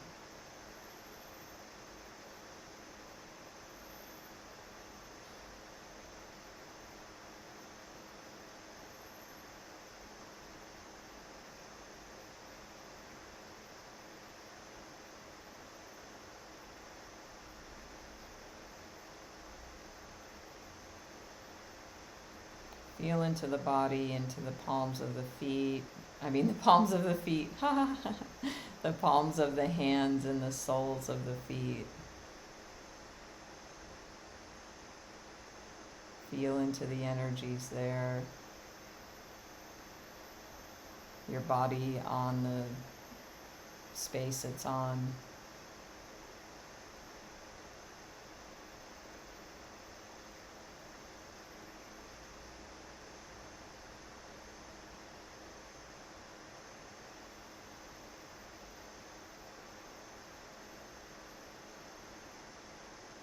Feel into the body, into the palms of the feet. The palms of the feet. The palms of the hands and the soles of the feet. Feel into the energies there. Your body on the space it's on.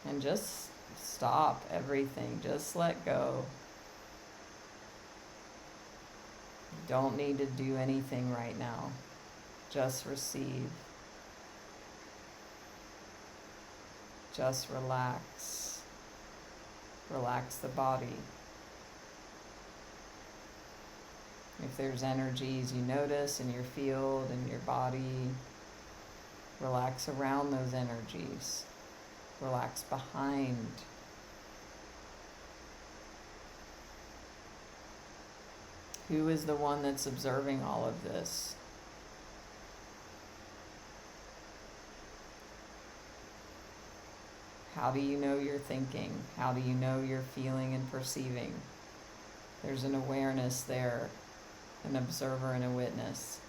And just stop everything. Just let go. You don't need to do anything right now. Just receive. Just relax. Relax the body. If there's energies you notice in your field, in your body, relax around those energies. Relax behind. Who is the one that's observing all of this? How do you know you're thinking? How do you know you're feeling and perceiving? There's an awareness there, an observer and a witness.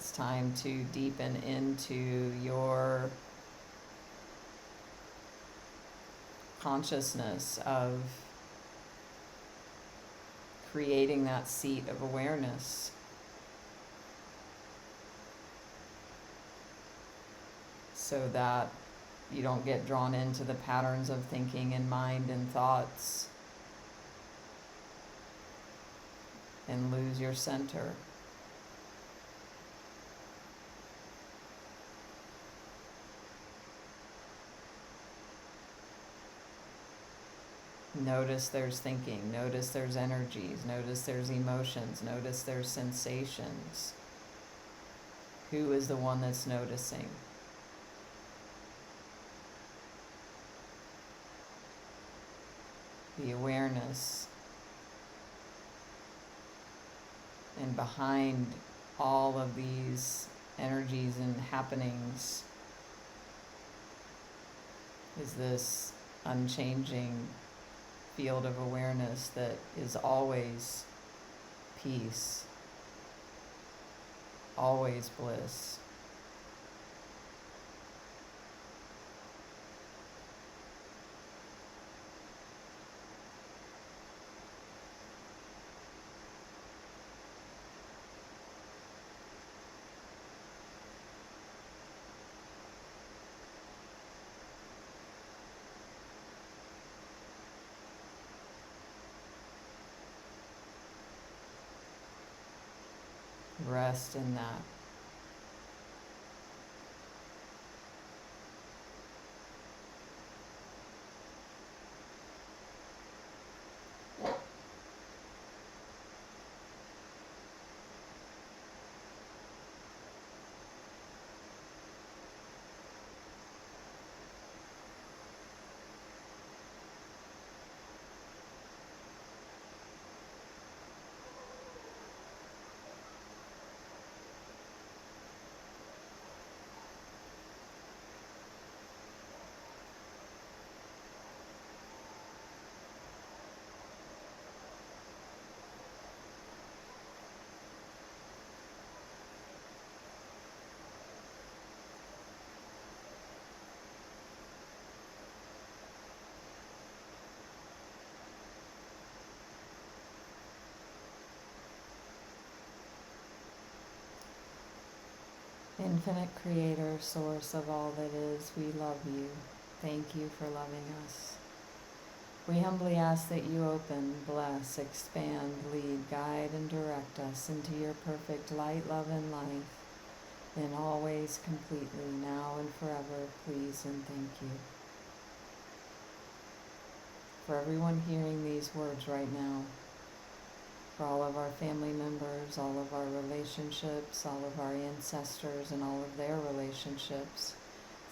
It's time to deepen into your consciousness of creating that seat of awareness. So that you don't get drawn into the patterns of thinking and mind and thoughts and lose your center. Notice there's thinking, notice there's energies, notice there's emotions, notice there's sensations. Who is the one that's noticing? The awareness. And behind all of these energies and happenings is this unchanging field of awareness that is always peace, always bliss. Rest in that. Infinite Creator, Source of all that is, we love you. Thank you for loving us. We humbly ask that you open, bless, expand, lead, guide, and direct us into your perfect light, love, and life, in all ways completely, now and forever, please and thank you. For everyone hearing these words right now, for all of our family members, all of our relationships, all of our ancestors, and all of their relationships,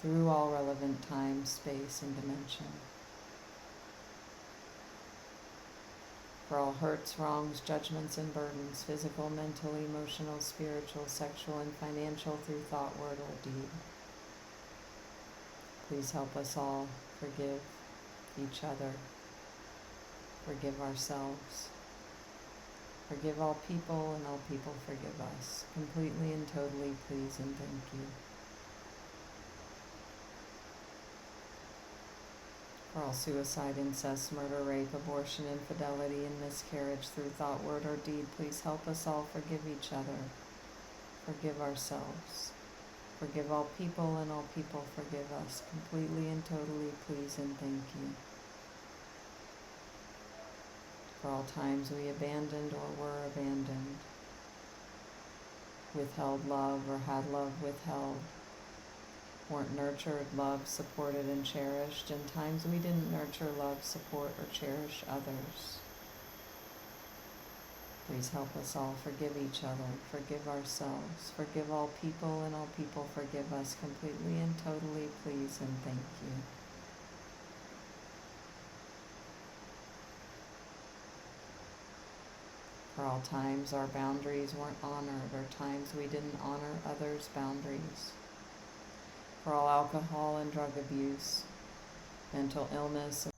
through all relevant time, space, and dimension. For all hurts, wrongs, judgments, and burdens, physical, mental, emotional, spiritual, sexual, and financial, through thought, word, or deed. Please help us all forgive each other, forgive ourselves, forgive all people, and all people forgive us. Completely and totally, please and thank you. For all suicide, incest, murder, rape, abortion, infidelity, and miscarriage through thought, word, or deed, please help us all forgive each other, forgive ourselves, forgive all people, and all people forgive us. Completely and totally, please and thank you. For all times we abandoned or were abandoned, withheld love or had love withheld, weren't nurtured, loved, supported, and cherished, and times we didn't nurture, love, support, or cherish others. Please help us all forgive each other, forgive ourselves, forgive all people, and all people forgive us. Completely and totally, please and thank you. For all times our boundaries weren't honored, or times we didn't honor others' boundaries. For all alcohol and drug abuse, mental illness,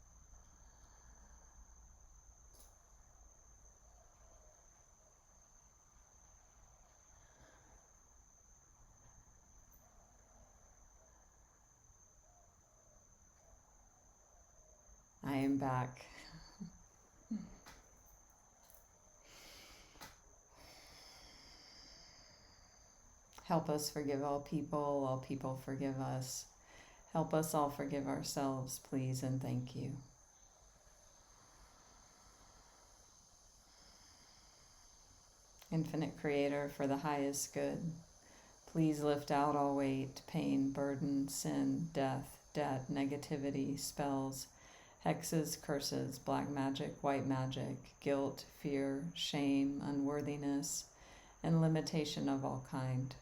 I am back. Help us forgive all people forgive us. Help us all forgive ourselves, please and thank you. Infinite Creator, for the highest good, please lift out all weight, pain, burden, sin, death, debt, negativity, spells, hexes, curses, black magic, white magic, guilt, fear, shame, unworthiness, and limitation of all kind.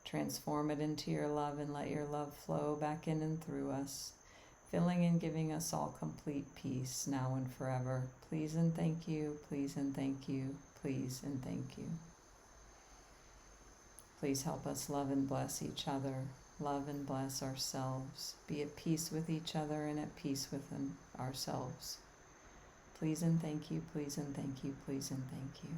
Transform it into your love and let your love flow back in and through us, filling and giving us all complete peace now and forever. Please and thank you, please and thank you, please and thank you. Please help us love and bless each other, love and bless ourselves, be at peace with each other and at peace with ourselves. Please and thank you, please and thank you, please and thank you.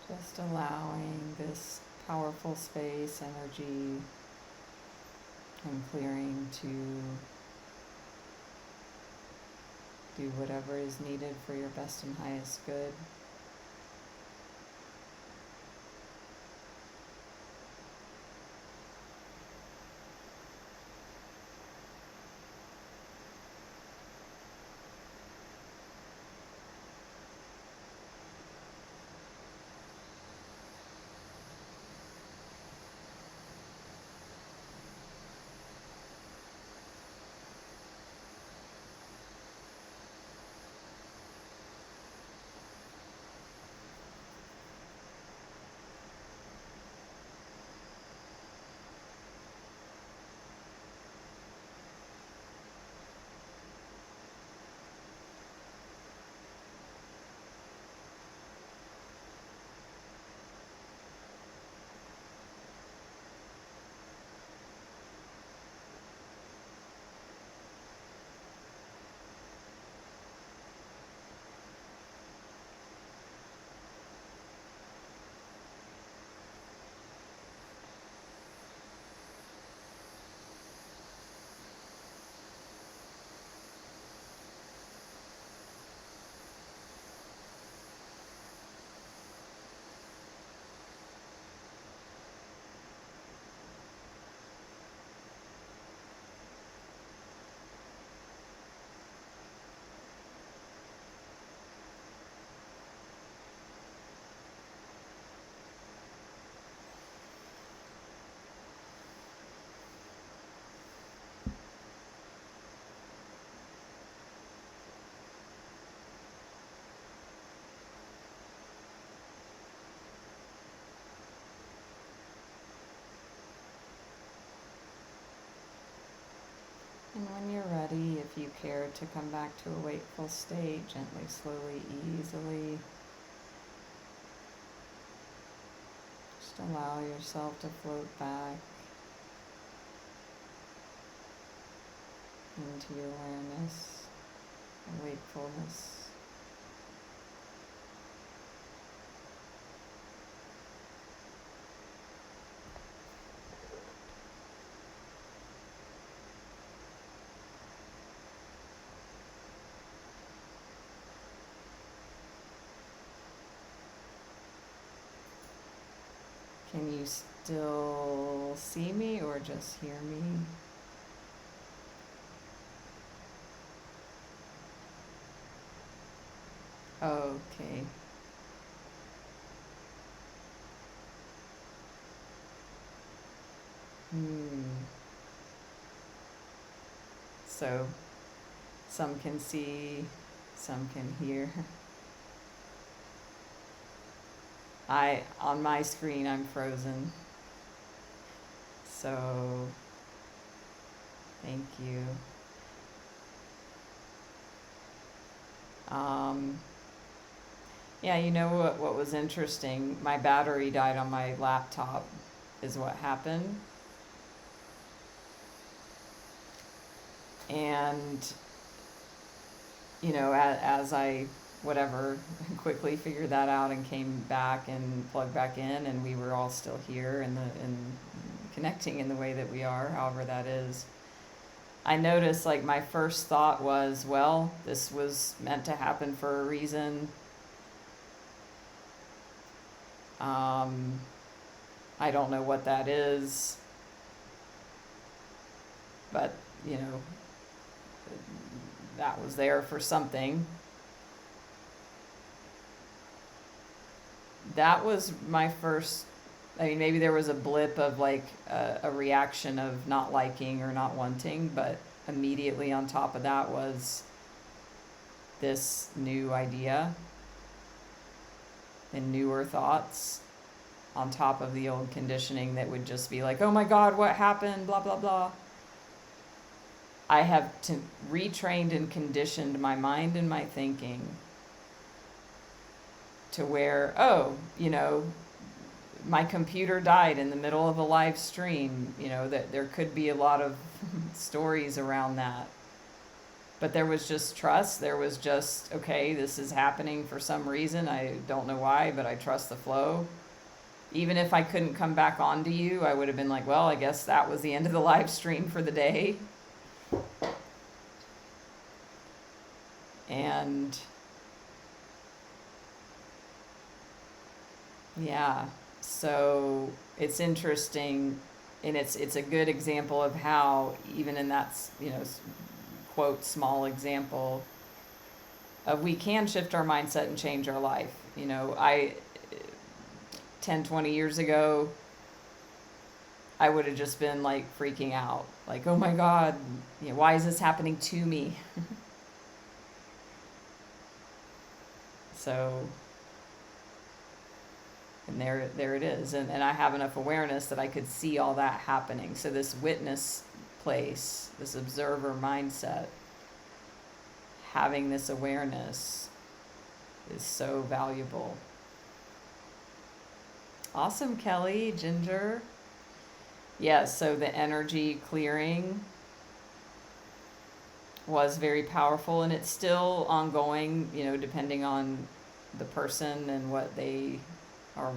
Just allowing this powerful space, energy, and clearing to do whatever is needed for your best and highest good. And when you're ready, if you care to come back to a wakeful state, gently, slowly, easily, just allow yourself to float back. into your awareness and wakefulness. Can you still see me or just hear me? Okay. So some can see, some can hear. On my screen, I'm frozen. So, thank you. Yeah, you know what was interesting? My battery died on my laptop, is what happened. And, you know, as I, whatever, quickly figured that out and came back and plugged back in, and we were all still here and connecting in the way that we are, however that is. I noticed, like, my first thought was, well, this was meant to happen for a reason. I don't know what that is, but, you know, that was there for something. That was my first, I mean, maybe there was a blip of like a reaction of not liking or not wanting, but immediately on top of that was this new idea and newer thoughts on top of the old conditioning that would just be like, oh my God, what happened? Blah, blah, blah. I have retrained and conditioned my mind and my thinking to where, oh, you know, my computer died in the middle of a live stream, you know, that there could be a lot of stories around that. But there was just trust. There was just, okay, this is happening for some reason. I don't know why, but I trust the flow. Even if I couldn't come back onto you, I would have been like, well, I guess that was the end of the live stream for the day. And yeah, so it's interesting, and it's a good example of how even in that, you know, quote small example of we can shift our mindset and change our life. You know, 10-20 years ago, I would have just been like freaking out, like, oh my God, you know, why is this happening to me? So, and there it is. And I have enough awareness that I could see all that happening. So this witness place, this observer mindset, having this awareness is so valuable. Awesome, Kelly, Ginger. Yes, so the energy clearing was very powerful, and it's still ongoing, you know, depending on the person and what they are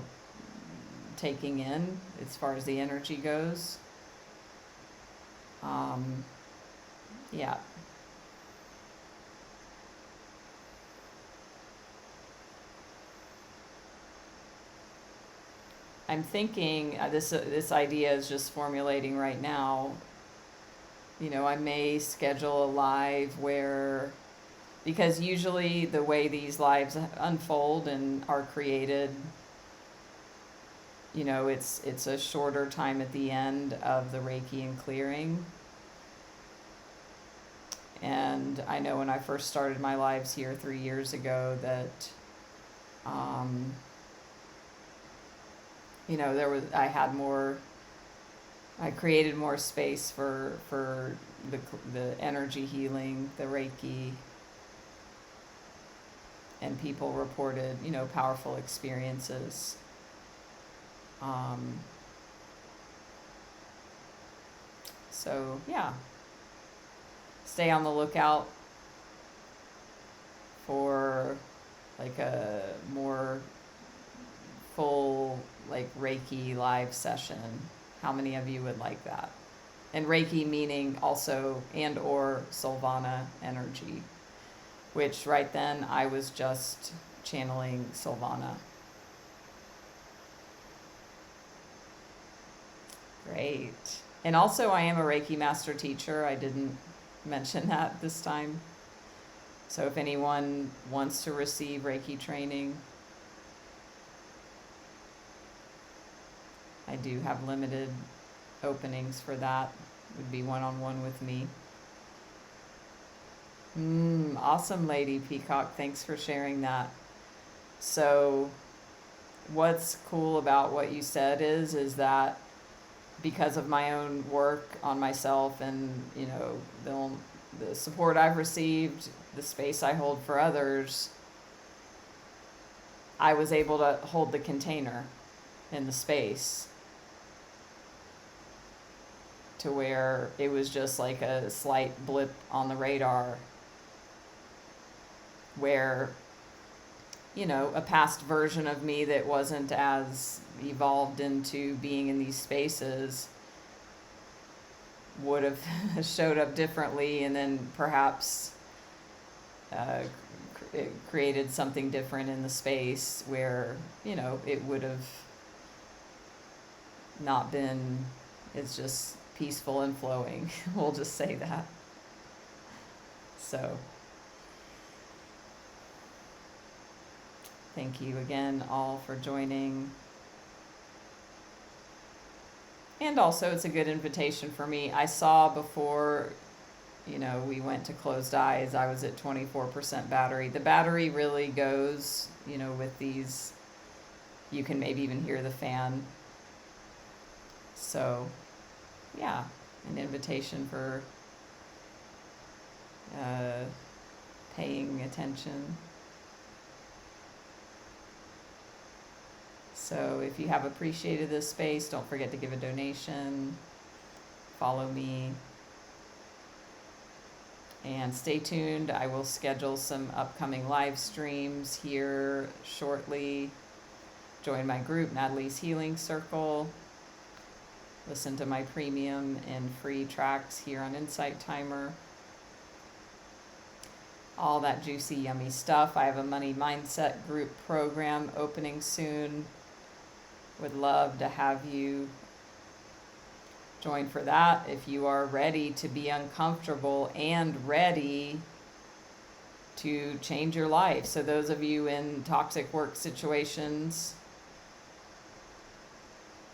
taking in as far as the energy goes. Yeah. I'm thinking this idea is just formulating right now. You know, I may schedule a live where, because usually the way these lives unfold and are created, you know, it's a shorter time at the end of the Reiki and clearing. And I know when I first started my lives here 3 years ago that, you know, I created more space for the energy healing, the Reiki, and people reported, you know, powerful experiences. So yeah, stay on the lookout for like a more full like Reiki live session. How many of you would like that? And Reiki meaning also and or Silvana energy, which right then I was just channeling Silvana. Great. And also I am a Reiki master teacher. I didn't mention that this time. So if anyone wants to receive Reiki training, I do have limited openings for that. It would be one-on-one with me. Awesome, Lady Peacock. Thanks for sharing that. So what's cool about what you said is that because of my own work on myself and, you know, the support I've received, the space I hold for others, I was able to hold the container in the space to where it was just like a slight blip on the radar where, you know, a past version of me that wasn't as evolved into being in these spaces would have showed up differently, and then perhaps it created something different in the space where, you know, it would have not been, it's just peaceful and flowing. We'll just say that. So thank you again all for joining. And also it's a good invitation for me. I saw before, you know, we went to closed eyes, I was at 24% battery. The battery really goes, you know, with these, you can maybe even hear the fan. So yeah, an invitation for paying attention. So if you have appreciated this space, don't forget to give a donation, follow me, and stay tuned. I will schedule some upcoming live streams here shortly. Join my group, Natalie's Healing Circle. Listen to my premium and free tracks here on Insight Timer. All that juicy, yummy stuff. I have a money mindset group program opening soon. Would love to have you join for that if you are ready to be uncomfortable and ready to change your life. So those of you in toxic work situations,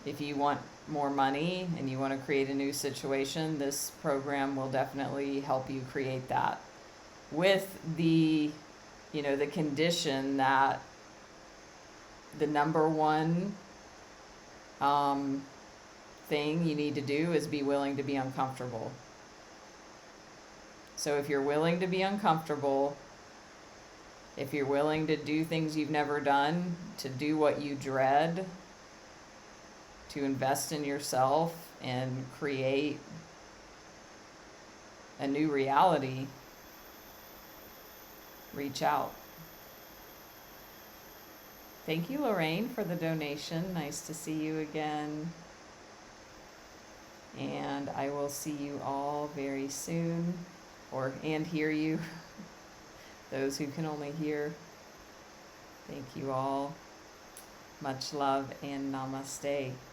if you want more money and you want to create a new situation, this program will definitely help you create that, with the, you know, the condition that the number one thing you need to do is be willing to be uncomfortable. So if you're willing to be uncomfortable, if you're willing to do things you've never done, to do what you dread, to invest in yourself and create a new reality, reach out. Thank you, Lorraine, for the donation. Nice to see you again. And I will see you all very soon, and hear you, those who can only hear. Thank you all. Much love and namaste.